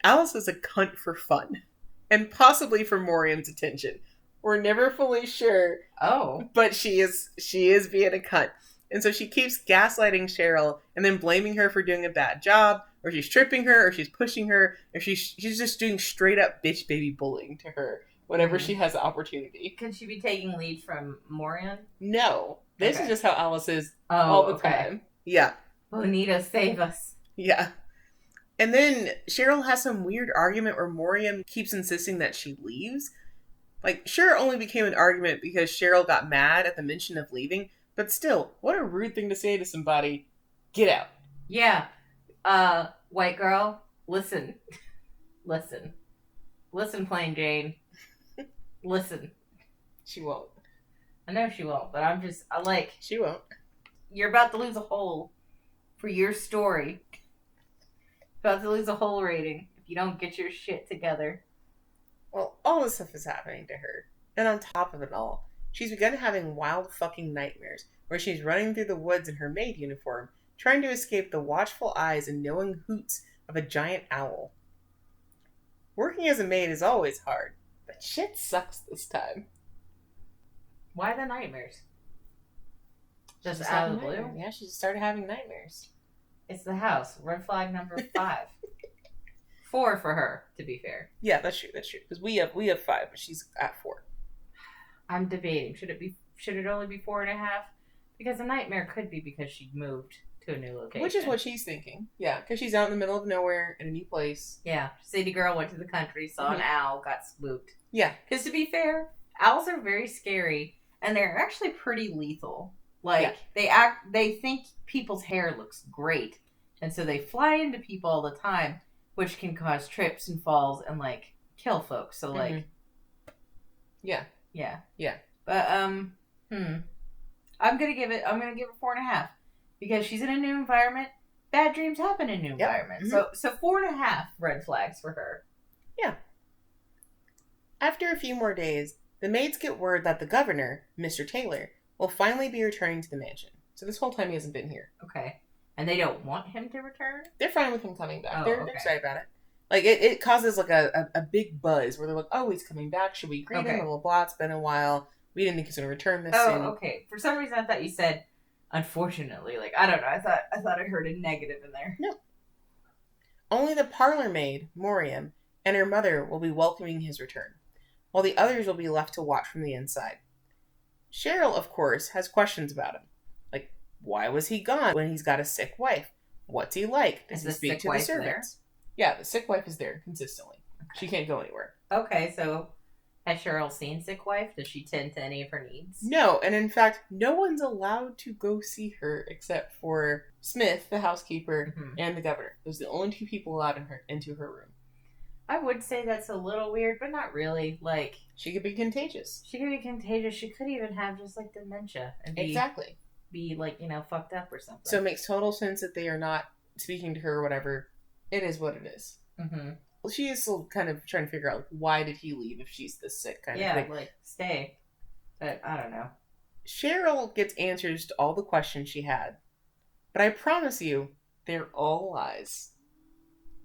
Alice is a cunt for fun. And possibly for Morium's attention. We're never fully sure. Oh. But she is being a cunt. And so she keeps gaslighting Sherl and then blaming her for doing a bad job, or she's tripping her, or she's pushing her, or she's just doing straight up bitch baby bullying to her whenever she has the opportunity. Could she be taking lead from Morium? No. This is just how Alice is all the time. Yeah. Bonita, save us. Yeah. And then Sherl has some weird argument where Morium keeps insisting that she leaves. Sure, it only became an argument because Sherl got mad at the mention of leaving, but still, what a rude thing to say to somebody. Get out. Yeah. White girl, listen. Listen. Listen, Plain Jane. Listen. She won't. I know she won't, but She won't. You're about to lose a whole for your story. About to lose a whole rating if you don't get your shit together. Well, all this stuff is happening to her. And on top of it all, she's begun having wild fucking nightmares where she's running through the woods in her maid uniform, trying to escape the watchful eyes and knowing hoots of a giant owl. Working as a maid is always hard, but shit sucks this time. Why the nightmares? Just She's out of the having blue? nightmares. Yeah, she just started having nightmares. It's the house. Red flag number 5. 4 for her, to be fair. Yeah, that's true. Because we have 5, but she's at 4. I'm debating. Should it only be 4.5? Because a nightmare could be because she moved to a new location. Which is what she's thinking. Yeah, because she's out in the middle of nowhere in a new place. Yeah. City girl went to the country, saw an owl, got spooked. Yeah. Because to be fair, owls are very scary, and they're actually pretty lethal. They think people's hair looks great, and so they fly into people all the time, which can cause trips and falls and kill folks. So yeah. But I'm gonna give it 4.5 because she's in a new environment. Bad dreams happen in new environments. So 4.5 red flags for her. Yeah. After a few more days, the maids get word that the governor, Mr. Taylor, will finally be returning to the mansion. So this whole time he hasn't been here. Okay. And they don't want him to return? They're fine with him coming back. Oh, they're excited about it. It causes a big buzz where they're like, oh, he's coming back. Should we greet him? Blah, blah, blah. It's been a while. We didn't think he's going to return this soon. Oh, okay. For some reason I thought you said, unfortunately. I don't know. I thought I heard a negative in there. No. Only the parlor maid, Morium, and her mother will be welcoming his return, while the others will be left to watch from the inside. Sherl, of course, has questions about him. Why was he gone when he's got a sick wife? What's he like? Does he speak to the servants? Yeah, the sick wife is there consistently. Okay. She can't go anywhere. Okay, so has Sherl seen sick wife? Does she tend to any of her needs? No, and in fact, no one's allowed to go see her except for Smith, the housekeeper, and the governor. Those are the only 2 people allowed into her room. I would say that's a little weird, but not really. She could be contagious. She could even have just dementia and exactly. Be fucked up or something. So it makes total sense that they are not speaking to her or whatever. It is what it is. Mm-hmm. Well, she is still kind of trying to figure out why did he leave if she's this sick kind of thing. Yeah, stay. But I don't know. Sherl gets answers to all the questions she had. But I promise you, they're all lies.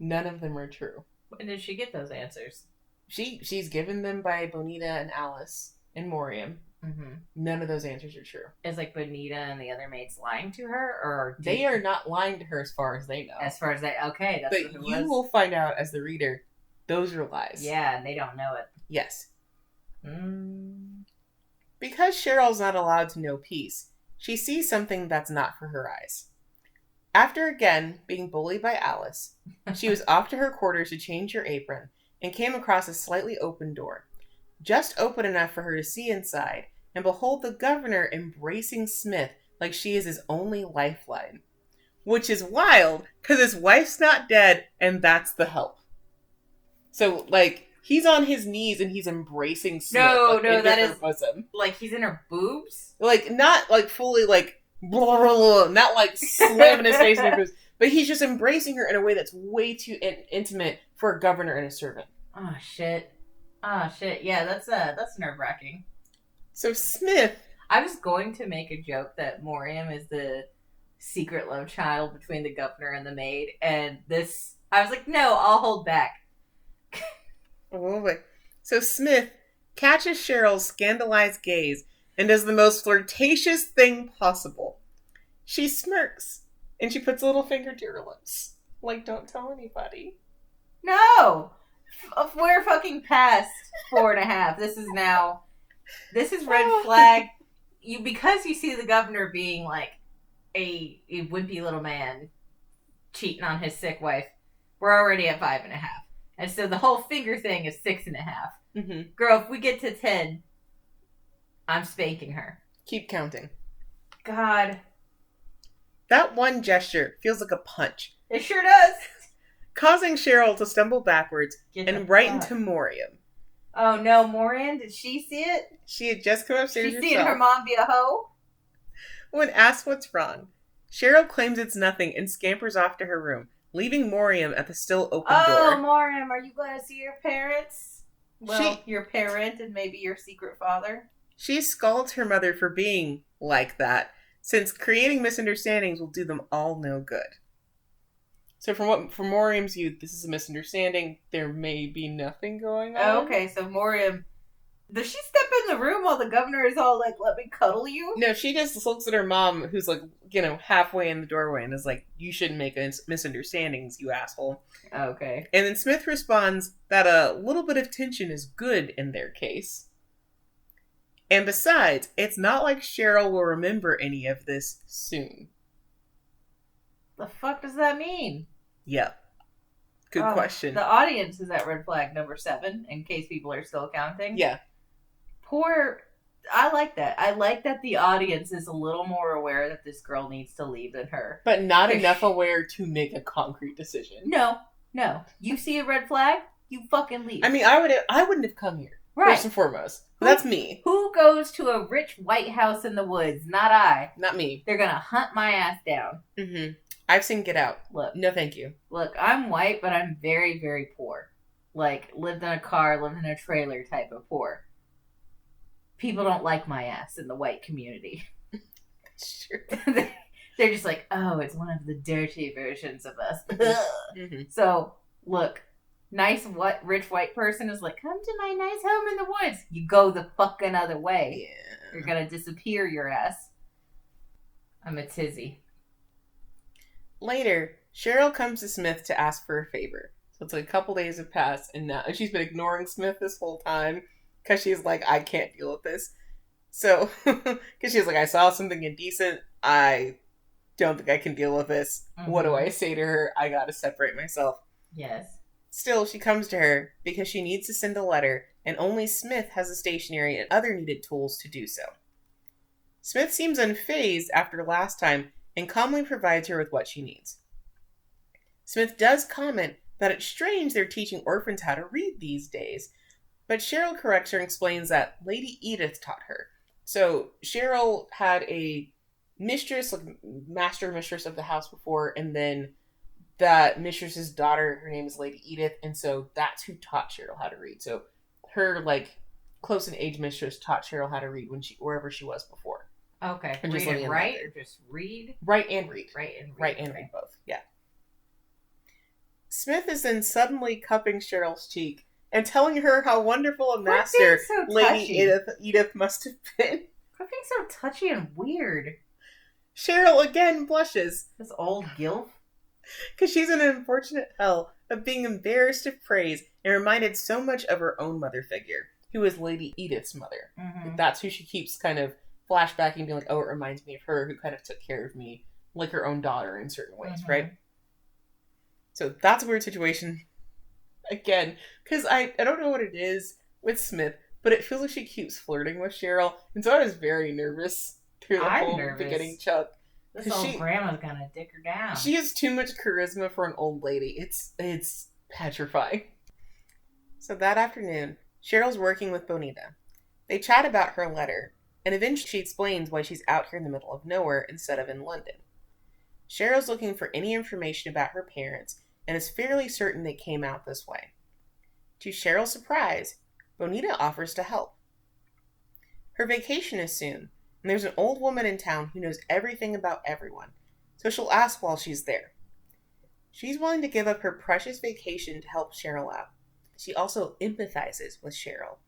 None of them are true. When did she get those answers? She's given them by Bonita and Alice and Moriam. Mm-hmm. None of those answers are true. Is like Bonita and the other maids lying to her, or they are not lying to her as far as they know. As far as okay, that's but what you will find out as the reader. Those are lies. Yeah, and they don't know it. Yes. Because Cheryl's not allowed to know peace, she sees something that's not for her eyes. After again being bullied by Alice, she was off to her quarters to change her apron and came across a slightly open door. Just open enough for her to see inside and behold the governor embracing Smith like she is his only lifeline. Which is wild, because his wife's not dead, and that's the help. So, like, he's on his knees and he's embracing Smith. No, that is bosom. Like he's in her boobs? Like, not like fully like blah, blah, blah, not like slamming his face in her boobs, but he's just embracing her in a way that's way too intimate for a governor and a servant. Oh shit. Yeah, that's nerve-wracking. So Smith, I was going to make a joke that Moriam is the secret love child between the governor and the maid, and this I was like, no, I'll hold back. So Smith catches Cheryl's scandalized gaze and does the most flirtatious thing possible. She smirks, and she puts a little finger to her lips. Like, don't tell anybody. No! We're fucking past 4.5. This is red flag. Because you see the governor being like a wimpy little man cheating on his sick wife, we're already at 5.5. And so the whole finger thing is 6.5. Mm-hmm. Girl, if we get to 10, I'm spanking her. Keep counting. God. That one gesture feels like a punch. It sure does. Causing Cheryl to stumble backwards and right into Moriam. Oh no, Moriam, did she see it? She had just come upstairs herself. She seen her mom be a hoe? When asked what's wrong, Cheryl claims it's nothing and scampers off to her room, leaving Moriam at the still open door. Oh, Moriam, are you going to see your parents? Well, your parent and maybe your secret father? She scolds her mother for being like that, since creating misunderstandings will do them all no good. So from Moriam's view, this is a misunderstanding. There may be nothing going on. Oh, okay, so Moriam... Does she step in the room while the governor is all like, let me cuddle you? No, she just looks at her mom, who's like, halfway in the doorway, and is like, you shouldn't make misunderstandings, you asshole. Okay. And then Smith responds that a little bit of tension is good in their case. And besides, it's not like Cheryl will remember any of this soon. The fuck does that mean? Yep. Good question. The audience is at red flag number 7, in case people are still counting. Yeah. I like that. I like that the audience is a little more aware that this girl needs to leave than her. But not enough aware to make a concrete decision. No. You see a red flag, you fucking leave. I mean, I wouldn't have come here. Right. First and foremost. That's me. Who goes to a rich white house in the woods? Not I. Not me. They're gonna hunt my ass down. Mm-hmm. I've seen Get Out. Look. No, thank you. Look, I'm white, but I'm very, very poor. Like, lived in a car, lived in a trailer type of poor. People don't like my ass in the white community. That's true. They're just like, oh, it's one of the dirty versions of us. Mm-hmm. So, look, rich white person is like, come to my nice home in the woods. You go the fucking other way. Yeah. You're gonna disappear your ass. I'm a tizzy. Later, Cheryl comes to Smith to ask for a favor. So it's like a couple days have passed, and now she's been ignoring Smith this whole time because she's like, I can't deal with this. So, because she's like, I saw something indecent. I don't think I can deal with this. Mm-hmm. What do I say to her? I gotta separate myself. Yes. Still, she comes to her because she needs to send a letter, and only Smith has the stationery and other needed tools to do so. Smith seems unfazed after last time and calmly provides her with what she needs. Smith does comment that it's strange they're teaching orphans how to read these days, but Cheryl corrects her and explains that Lady Edith taught her. So Cheryl had a mistress, like master mistress of the house before, and then that mistress's daughter, her name is Lady Edith, and so that's who taught Cheryl how to read. So her close in age mistress taught Cheryl how to read wherever she was before. Okay. And read and write, or just read? Write and read. Write and read both, yeah. Smith is then suddenly cupping Cheryl's cheek and telling her how wonderful a Quit master being so Lady touchy. Edith must have been. Quit being so touchy and weird. Sherl again blushes. This old gilf. Because she's in an unfortunate hell of being embarrassed of praise and reminded so much of her own mother figure, who is Lady Edith's mother. Mm-hmm. That's who she keeps kind of flashbacking, being like, oh, it reminds me of her, who kind of took care of me like her own daughter in certain ways, right? So that's a weird situation. Again, because I don't know what it is with Smith, but it feels like she keeps flirting with Sherl, and so I was very nervous through the whole beginning chunk. This old grandma's gonna dick her down. She has too much charisma for an old lady. It's petrifying. So that afternoon, Cheryl's working with Bonita. They chat about her letter, and eventually she explains why she's out here in the middle of nowhere instead of in London. Cheryl's looking for any information about her parents, and is fairly certain they came out this way. To Cheryl's surprise, Bonita offers to help. Her vacation is soon, and there's an old woman in town who knows everything about everyone, so she'll ask while she's there. She's willing to give up her precious vacation to help Sherl out. She also empathizes with Sherl.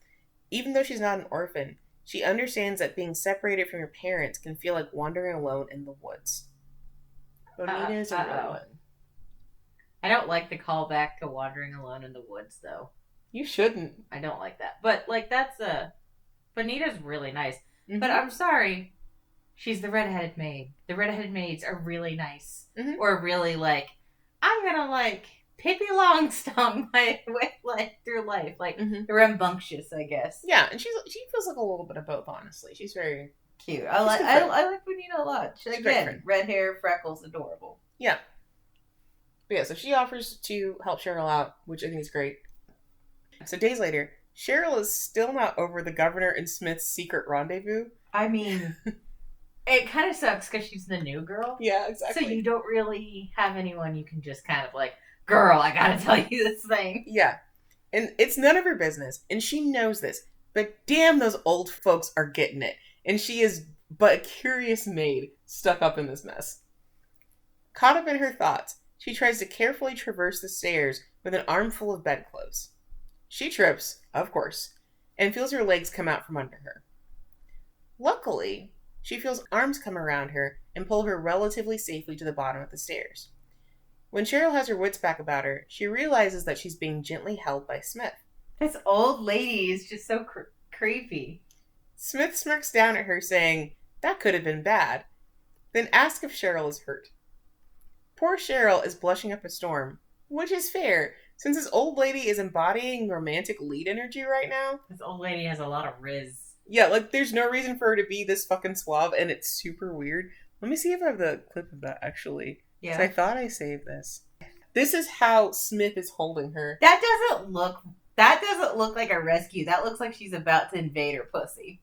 Even though she's not an orphan, she understands that being separated from your parents can feel like wandering alone in the woods. Bonita is a real one. I don't like the callback to wandering alone in the woods, though. You shouldn't. I don't like that. But, that's Bonita's really nice. Mm-hmm. But I'm sorry. She's the redheaded maid. The redheaded maids are really nice. Mm-hmm. Or really, I'm gonna, Pippi Longstocking my way, through life. Rambunctious, I guess. Yeah, and she feels like a little bit of both, honestly. She's very cute. I like Bonita a lot. Again, red hair, freckles, adorable. Yeah. But yeah, so she offers to help Sherl out, which I think is great. So days later, Sherl is still not over the governor and Smith's secret rendezvous. I mean, it kind of sucks because she's the new girl. Yeah, exactly. So you don't really have anyone you can just kind of girl, I gotta tell you this thing. Yeah. And it's none of her business, and she knows this. But damn, those old folks are getting it. And she is but a curious maid stuck up in this mess. Caught up in her thoughts, she tries to carefully traverse the stairs with an armful of bedclothes. She trips, of course, and feels her legs come out from under her. Luckily, she feels arms come around her and pull her relatively safely to the bottom of the stairs. When Sherl has her wits back about her, she realizes that she's being gently held by Smith. This old lady is just so creepy. Smith smirks down at her, saying, "That could have been bad," then asks if Sherl is hurt. Poor Sherl is blushing up a storm, which is fair, since this old lady is embodying romantic lead energy right now. This old lady has a lot of riz. Yeah, there's no reason for her to be this fucking suave, and it's super weird. Let me see if I have the clip of that, actually. Yeah. I thought I saved this. This is how Smith is holding her. That doesn't look like a rescue. That looks like she's about to invade her pussy.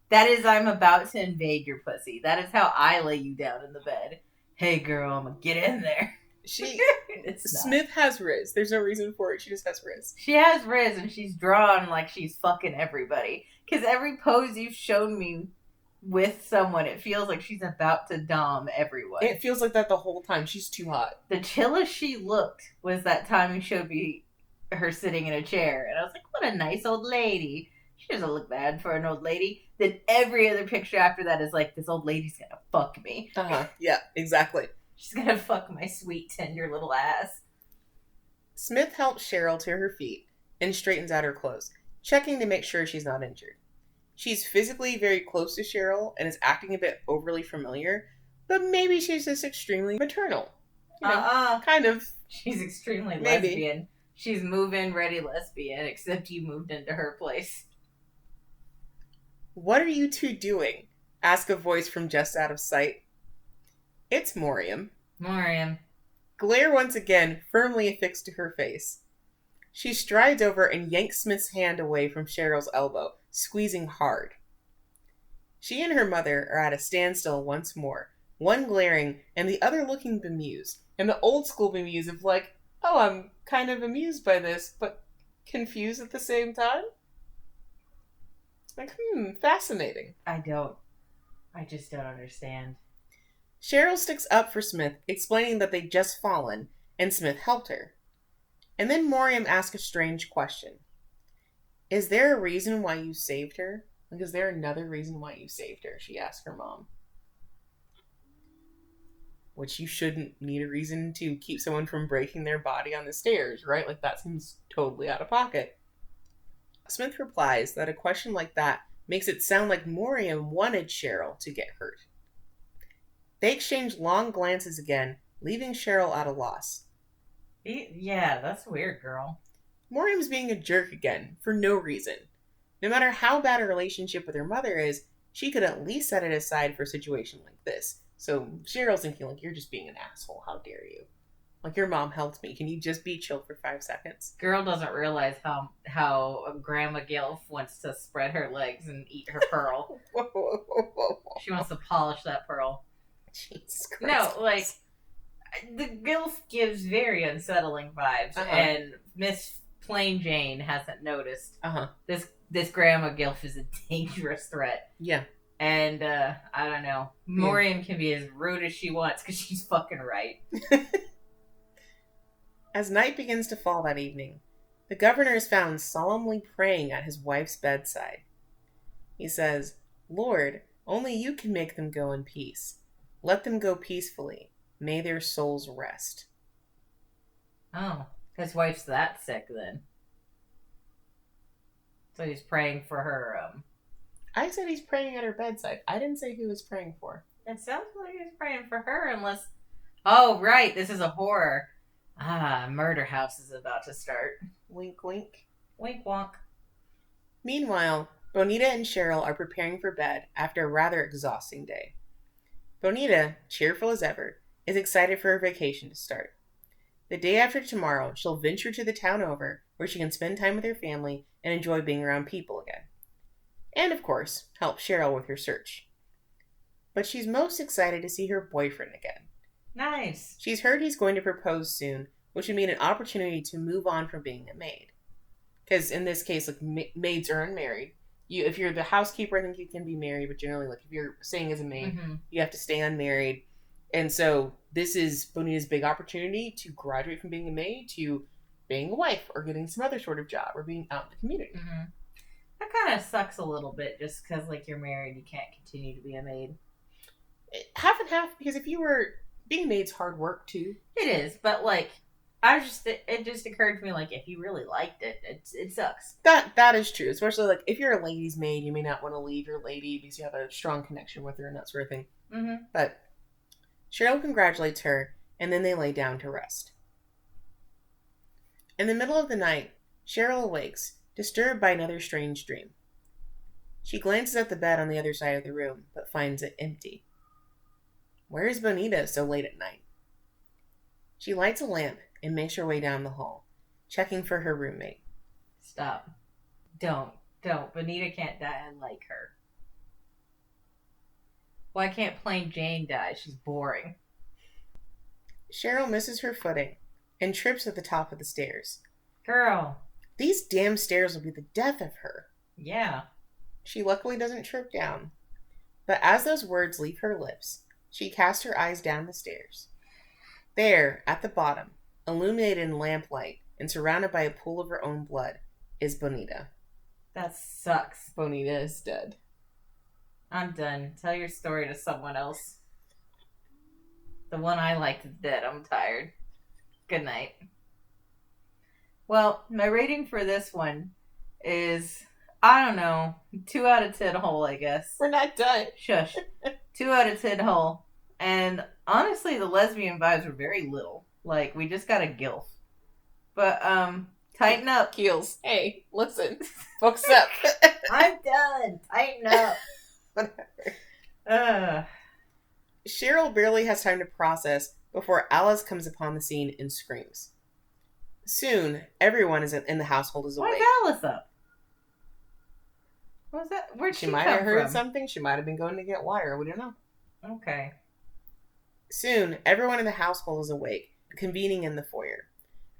That is, I'm about to invade your pussy. That is how I lay you down in the bed. Hey girl, I'm gonna get in there. Smith has riz. There's no reason for it. She just has riz. She has riz, and she's drawn like she's fucking everybody. Because every pose you've shown me with someone, it feels like she's about to dom everyone. It feels like that the whole time. She's too hot. The chillest she looked was that time you showed me her sitting in a chair, and I was like, what a nice old lady. She doesn't look bad for an old lady. Then every other picture after that is like, this old lady's gonna fuck me. Yeah, exactly. She's gonna fuck my sweet, tender little ass. Smith helps Sherl to her feet and straightens out her clothes, checking to make sure she's not injured. She's physically very close to Sherl and is acting a bit overly familiar, but maybe she's just extremely maternal. Kind of. She's extremely lesbian. She's move-in ready lesbian, except you moved into her place. "What are you two doing?" asks a voice from just out of sight. It's Moriam. Glare once again firmly affixed to her face. She strides over and yanks Smith's hand away from Cheryl's elbow, squeezing hard. She and her mother are at a standstill once more, one glaring and the other looking bemused, and the old school bemused of oh, I'm kind of amused by this, but confused at the same time? Fascinating. I just don't understand. Sherl sticks up for Smith, explaining that they'd just fallen, and Smith helped her. And then Moriam asks a strange question. Is there a reason why you saved her? Like, is there another reason why you saved her? She asked her mom. Which you shouldn't need a reason to keep someone from breaking their body on the stairs, right? Like, that seems totally out of pocket. Smith replies that a question like that makes it sound like Moriam wanted Sherl to get hurt. They exchange long glances again, leaving Sherl at a loss. Yeah, that's weird, girl. Moriam's being a jerk again, for no reason. No matter how bad her relationship with her mother is, she could at least set it aside for a situation like this. So Cheryl's thinking, like, you're just being an asshole. How dare you? Like, your mom helped me. Can you just be chill for 5 seconds? Girl doesn't realize how Grandma Gilf wants to spread her legs and eat her pearl. Whoa. She wants to polish that pearl. Jesus Christ. No, like, the Gilf gives very unsettling vibes, and Miss Plain Jane hasn't noticed. This Grandma Gilf is a dangerous threat. Yeah. And, I don't know. Moriam can be as rude as she wants, because she's fucking right. As night begins to fall that evening, the governor is found solemnly praying at his wife's bedside. He says, Lord, only you can make them go in peace. Let them go peacefully. May their souls rest. Oh, his wife's that sick then. So he's praying for her, I said he's praying at her bedside. I didn't say who he was praying for. It sounds like he's praying for her, unless... Oh, right, this is a horror. Murder House is about to start. Wink, wink. Wink, wonk. Meanwhile, Bonita and Sherl are preparing for bed after a rather exhausting day. Bonita, cheerful as ever, is excited for her vacation to start. The day after tomorrow, she'll venture to the town over, where she can spend time with her family and enjoy being around people again. And, of course, help Sherl with her search. But she's most excited to see her boyfriend again. Nice. She's heard he's going to propose soon, which would mean an opportunity to move on from being a maid. Because in this case, like, maids are unmarried. If you're the housekeeper, I think you can be married, but generally, like, if you're staying as a maid, you have to stay unmarried. And so this is Bonita's big opportunity to graduate from being a maid to being a wife or getting some other sort of job or being out in the community. That kind of sucks a little bit just because, like, you're married, you can't continue to be a maid. Half and half, because if you were... Being a maid's hard work, too. It is, but, like, it just occurred to me, like, if you really liked it, it sucks. That is true. Especially, like, if you're a lady's maid, you may not want to leave your lady because you have a strong connection with her and that sort of thing. But Sherl congratulates her, and then they lay down to rest. In the middle of the night, Sherl awakes, disturbed by another strange dream. She glances at the bed on the other side of the room, but finds it empty. Where is Bonita so late at night? She lights a lamp and makes her way down the hall, checking for her roommate. Stop. Don't. Bonita can't die like her. Why can't plain Jane die? She's boring. Sherl misses her footing and trips at the top of the stairs. Girl. These damn stairs will be the death of her. Yeah. She luckily doesn't trip down. But as those words leave her lips, she casts her eyes down the stairs. There, at the bottom, illuminated in lamplight and surrounded by a pool of her own blood, is Bonita. That sucks. Bonita is dead. I'm done. Tell your story to someone else. The one I liked is dead. I'm tired. Good night. Well, my rating for this one is, I don't know, 2 out of 10 whole, I guess. We're not done. Shush. 2 out of 10 whole. And honestly, the lesbian vibes were very little. Like, we just got a gilf. But, tighten up. Keelz. Hey, listen. Focus up. I'm done. Tighten up. Whatever. Sherl barely has time to process before Alice comes upon the scene and screams. Soon, everyone in the household is awake. Why's Alice up? What was that? Where'd she might come have heard from? something. She might have been going to get water. We don't know. Okay. Soon, everyone in the household is awake, convening in the foyer.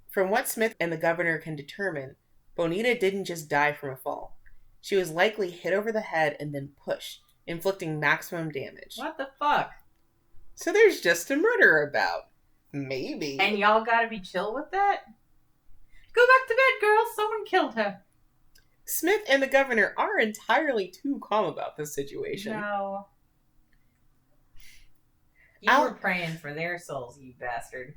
From what Smith and the governor can determine, Bonita didn't just die from a fall. She was likely hit over the head and then pushed, inflicting maximum damage. What the fuck? So there's just a murder about. Maybe. And y'all gotta be chill with that? Go back to bed, girl. Someone killed her. Smith and the governor are entirely too calm about this situation. No. You were praying for their souls, you bastard.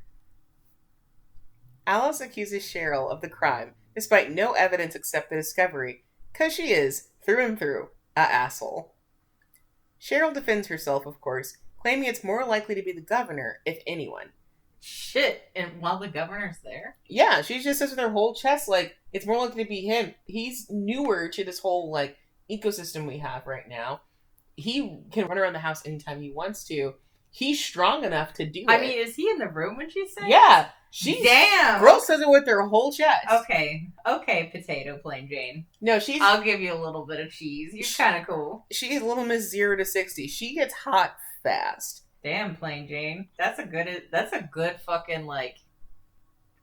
Alice accuses Sherl of the crime, despite no evidence except the discovery, because she is, through and through, a asshole. Sherl defends herself, of course, claiming it's more likely to be the governor, if anyone. Shit, and while the governor's there? Yeah, she just says with her whole chest, like, it's more likely to be him. He's newer to this whole, like, ecosystem we have right now. He can run around the house anytime he wants to. He's strong enough to do it. I mean, is he in the room when she says? Yeah. Damn! Girl says it with her whole chest. Okay, potato plain Jane. No, I'll give you a little bit of cheese. You're kind of cool. She's Little Miss 0 to 60. She gets hot fast. Damn, plain Jane. That's a good fucking, like,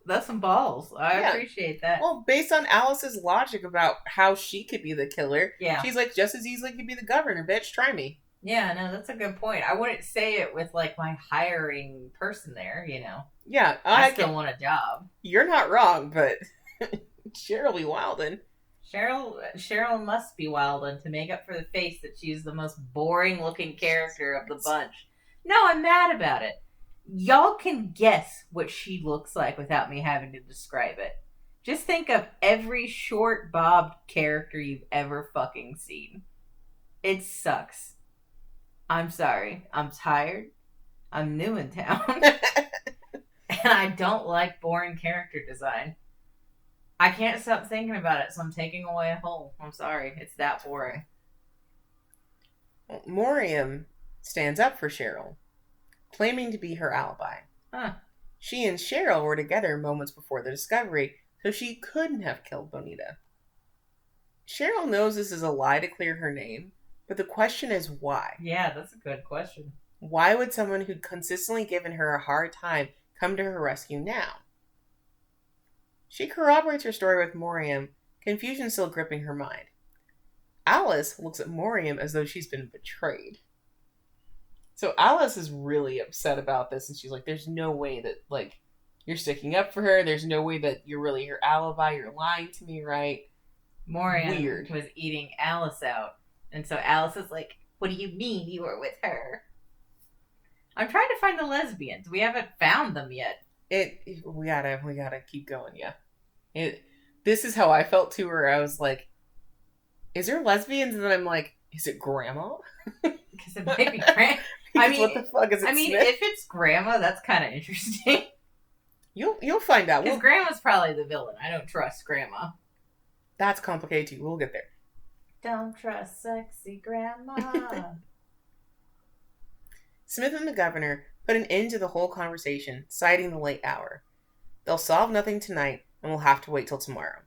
that's some balls. I appreciate that. Well, based on Alice's logic about how she could be the killer, she's like, just as easily could be the governor, bitch. Try me. Yeah, no, that's a good point. I wouldn't say it with, like, my hiring person there, you know. Yeah. I still want a job. You're not wrong, but Sherl be wildin'. Sherl must be wildin' to make up for the face that she's the most boring-looking character of the bunch. No, I'm mad about it. Y'all can guess what she looks like without me having to describe it. Just think of every short bobbed character you've ever fucking seen. It sucks. I'm sorry. I'm tired. I'm new in town. And I don't like boring character design. I can't stop thinking about it, so I'm taking away a hole. I'm sorry. It's that boring. Moriam stands up for Sherl, claiming to be her alibi. Huh. She and Sherl were together moments before the discovery, so she couldn't have killed Bonita. Sherl knows this is a lie to clear her name, but the question is why? Yeah, that's a good question. Why would someone who'd consistently given her a hard time come to her rescue now? She corroborates her story with Moriam, confusion still gripping her mind. Alice looks at Moriam as though she's been betrayed. So Alice is really upset about this, and she's like, there's no way that, like, you're sticking up for her. There's no way that you're really her alibi. You're lying to me, right? Moriam was eating Alice out. And so Alice is like, what do you mean you were with her? I'm trying to find the lesbians. We haven't found them yet. We gotta keep going, yeah. This is how I felt too, where I was like, is there lesbians? And then I'm like, is it grandma? Because it might be grandma. I mean, what the fuck is it? Smith? If it's grandma, that's kind of interesting. You'll find out. Because grandma's probably the villain. I don't trust grandma. That's complicated too. We'll get there. Don't trust sexy grandma. Smith and the governor put an end to the whole conversation, citing the late hour. They'll solve nothing tonight, and we'll have to wait till tomorrow.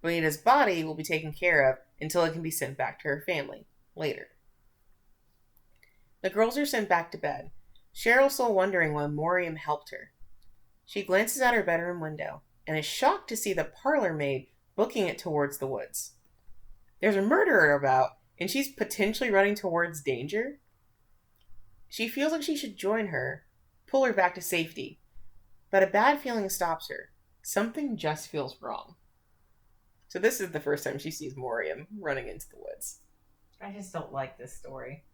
Bonita's body will be taken care of until it can be sent back to her family later. The girls are sent back to bed, Sherl still wondering why Moriam helped her. She glances out her bedroom window and is shocked to see the parlor maid booking it towards the woods. There's a murderer about, and she's potentially running towards danger. She feels like she should join her, pull her back to safety, but a bad feeling stops her. Something just feels wrong. So this is the first time she sees Moriam running into the woods. I just don't like this story.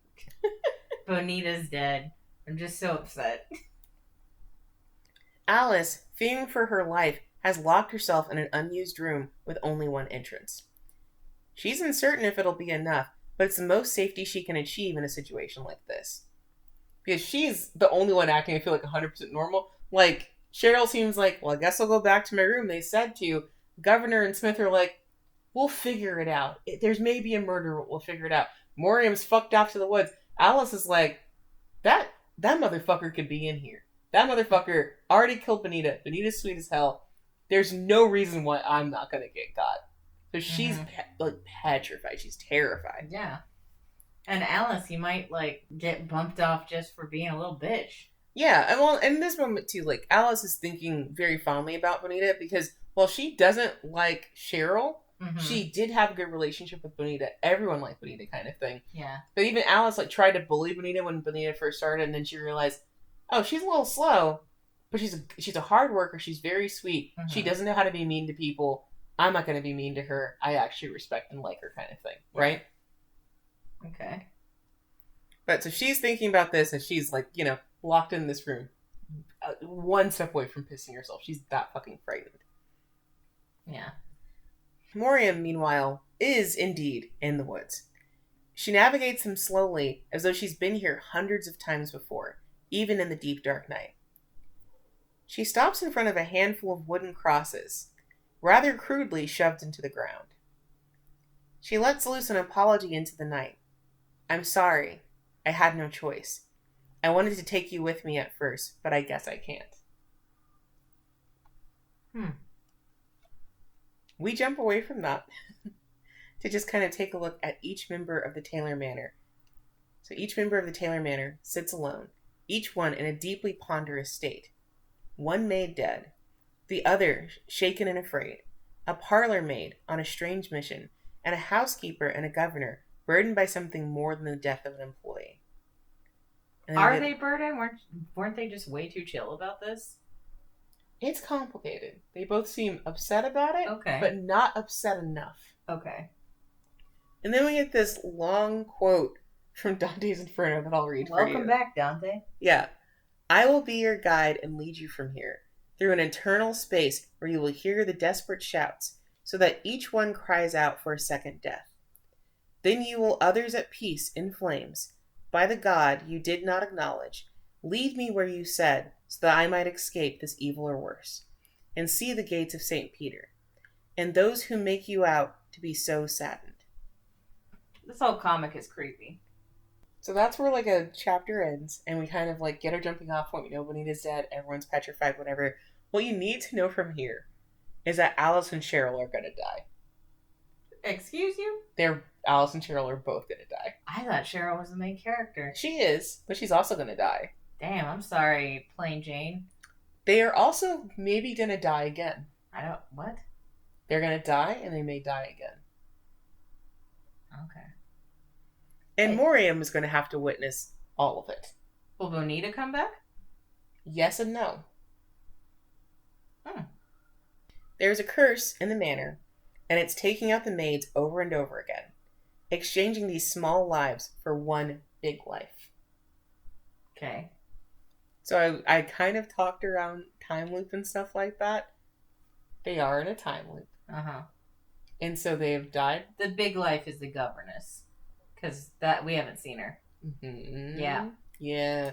Bonita's dead. I'm just so upset. Alice, fearing for her life, has locked herself in an unused room with only one entrance. She's uncertain if it'll be enough, but it's the most safety she can achieve in a situation like this. Because she's the only one acting, I feel like, 100% normal. Like, Sherl seems like, well, I guess I'll go back to my room. They said to. Governor and Smith are like, we'll figure it out. There's maybe a murder, we'll figure it out. Moriam's fucked off to the woods. Alice is like, that motherfucker could be in here. That motherfucker already killed Bonita. Bonita's sweet as hell. There's no reason why I'm not gonna get caught. So she's petrified. She's terrified. Yeah. And Alice, you might, like, get bumped off just for being a little bitch. Yeah, and well, in this moment too, like, Alice is thinking very fondly about Bonita because while she doesn't like Sherl, she did have a good relationship with Bonita. Everyone liked Bonita, kind of thing. Yeah. But even Alice, like, tried to bully Bonita when Bonita first started, and then she realized, oh, she's a little slow, But she's a hard worker. She's very sweet. Mm-hmm. She doesn't know how to be mean to people. I'm not going to be mean to her. I actually respect and like her kind of thing, right? Okay. But so she's thinking about this as she's like, locked in this room. One step away from pissing herself. She's that fucking frightened. Yeah. Moriam, meanwhile, is indeed in the woods. She navigates them slowly as though she's been here hundreds of times before, even in the deep dark night. She stops in front of a handful of wooden crosses, rather crudely shoved into the ground. She lets loose an apology into the night. I'm sorry. I had no choice. I wanted to take you with me at first, but I guess I can't. We jump away from that to just kind of take a look at each member of the Taylor Manor. So each member of the Taylor Manor sits alone, each one in a deeply ponderous state. One maid dead, the other shaken and afraid, a parlor maid on a strange mission, and a housekeeper and a governor burdened by something more than the death of an employee. Are they burdened? Weren't they just way too chill about this? It's complicated. They both seem upset about it, okay, but not upset enough. Okay. And then we get this long quote from Dante's Inferno that I'll read for you. Welcome back, Dante. Yeah. I will be your guide and lead you from here, through an eternal space where you will hear the desperate shouts, so that each one cries out for a second death. Then you will others at peace in flames, by the God you did not acknowledge, lead me where you said, so that I might escape this evil or worse, and see the gates of St. Peter, and those who make you out to be so saddened. This whole comic is creepy. So that's where a chapter ends, and we kind of get her jumping off point. Bonita's dead, everyone's petrified, whatever. What you need to know from here is that Alice and Sherl are gonna die. Excuse you? Alice and Sherl are both gonna die. I thought Sherl was the main character. She is, but she's also gonna die. Damn, I'm sorry, Plain Jane. They are also maybe gonna die again. What? They're gonna die, and they may die again. Okay. And Moriam is gonna have to witness all of it. Will Bonita come back? Yes and no. There's a curse in the manor, and it's taking out the maids over and over again, exchanging these small lives for one big life. Okay. So I kind of talked around time loop and stuff like that. They are in a time loop. Uh-huh. And so they have died. The big life is the governess. Because that we haven't seen her. Mm-hmm. Yeah. Yeah.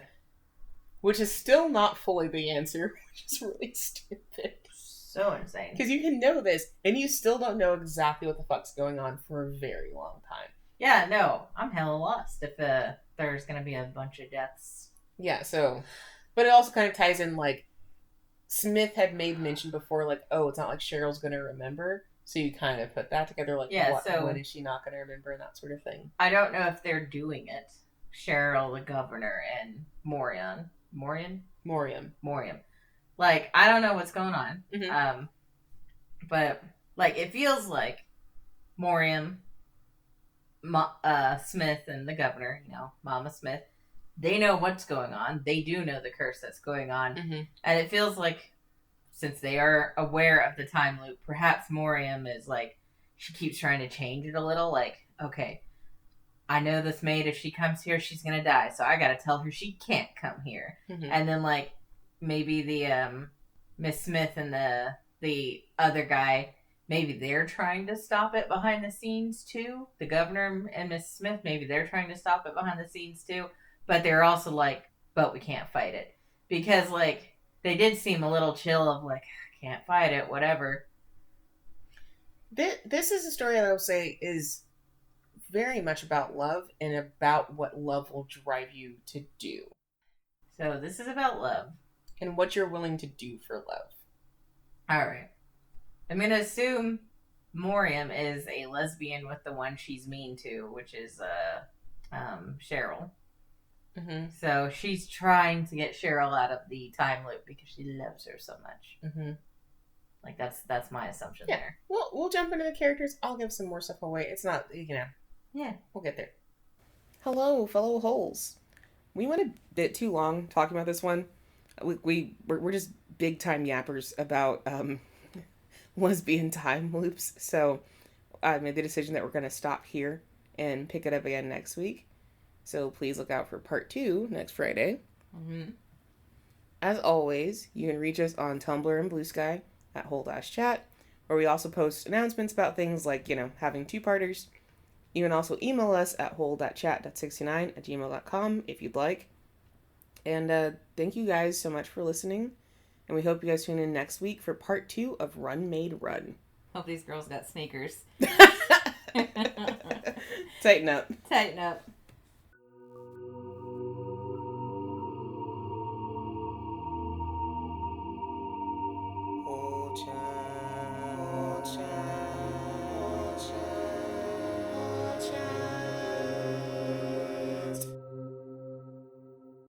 Which is still not fully the answer, which is really stupid. So insane. Because you can know this, and you still don't know exactly what the fuck's going on for a very long time. Yeah, no. I'm hella lost if there's going to be a bunch of deaths. Yeah, so... But it also kind of ties in, Smith had made mention before, oh, it's not like Cheryl's going to remember. So you kind of put that together, when is she not going to remember and that sort of thing. I don't know if they're doing it. Sherl, the governor, and Moriam. I don't know what's going on. Mm-hmm. But, it feels like Moriam, Smith, and the governor, Mama Smith, they know what's going on. They do know the curse that's going on. Mm-hmm. And it feels like, since they are aware of the time loop, perhaps Moriam is she keeps trying to change it a little. Okay, I know this maid, if she comes here, she's going to die. So I got to tell her she can't come here. Mm-hmm. And then, maybe the Miss Smith and the other guy, maybe they're trying to stop it behind the scenes too. The governor and Miss Smith, maybe they're trying to stop it behind the scenes too. But they're also but we can't fight it. Because, they did seem a little chill of, I can't fight it, whatever. This is a story that I would say is very much about love and about what love will drive you to do. So this is about love. And what you're willing to do for love. Alright. I'm going to assume Moriam is a lesbian with the one she's mean to, which is Sherl. Mm-hmm. So she's trying to get Sherl out of the time loop because she loves her so much. Mm-hmm. That's my assumption there. We'll jump into the characters. I'll give some more stuff away. It's not, Yeah. We'll get there. Hello, fellow holes. We went a bit too long talking about this one. we're just big time yappers about lesbian time loops. So I made the decision that we're going to stop here and pick it up again next week. So please look out for part 2 next Friday. Mm-hmm. As always, you can reach us on Tumblr and Bluesky at whole-chat, where we also post announcements about things like, having two-parters. You can also email us at whole.chat.69@gmail.com if you'd like. And thank you guys so much for listening. And we hope you guys tune in next week for part 2 of Run, Maid, Run. Hope these girls got sneakers. Tighten up. Tighten up.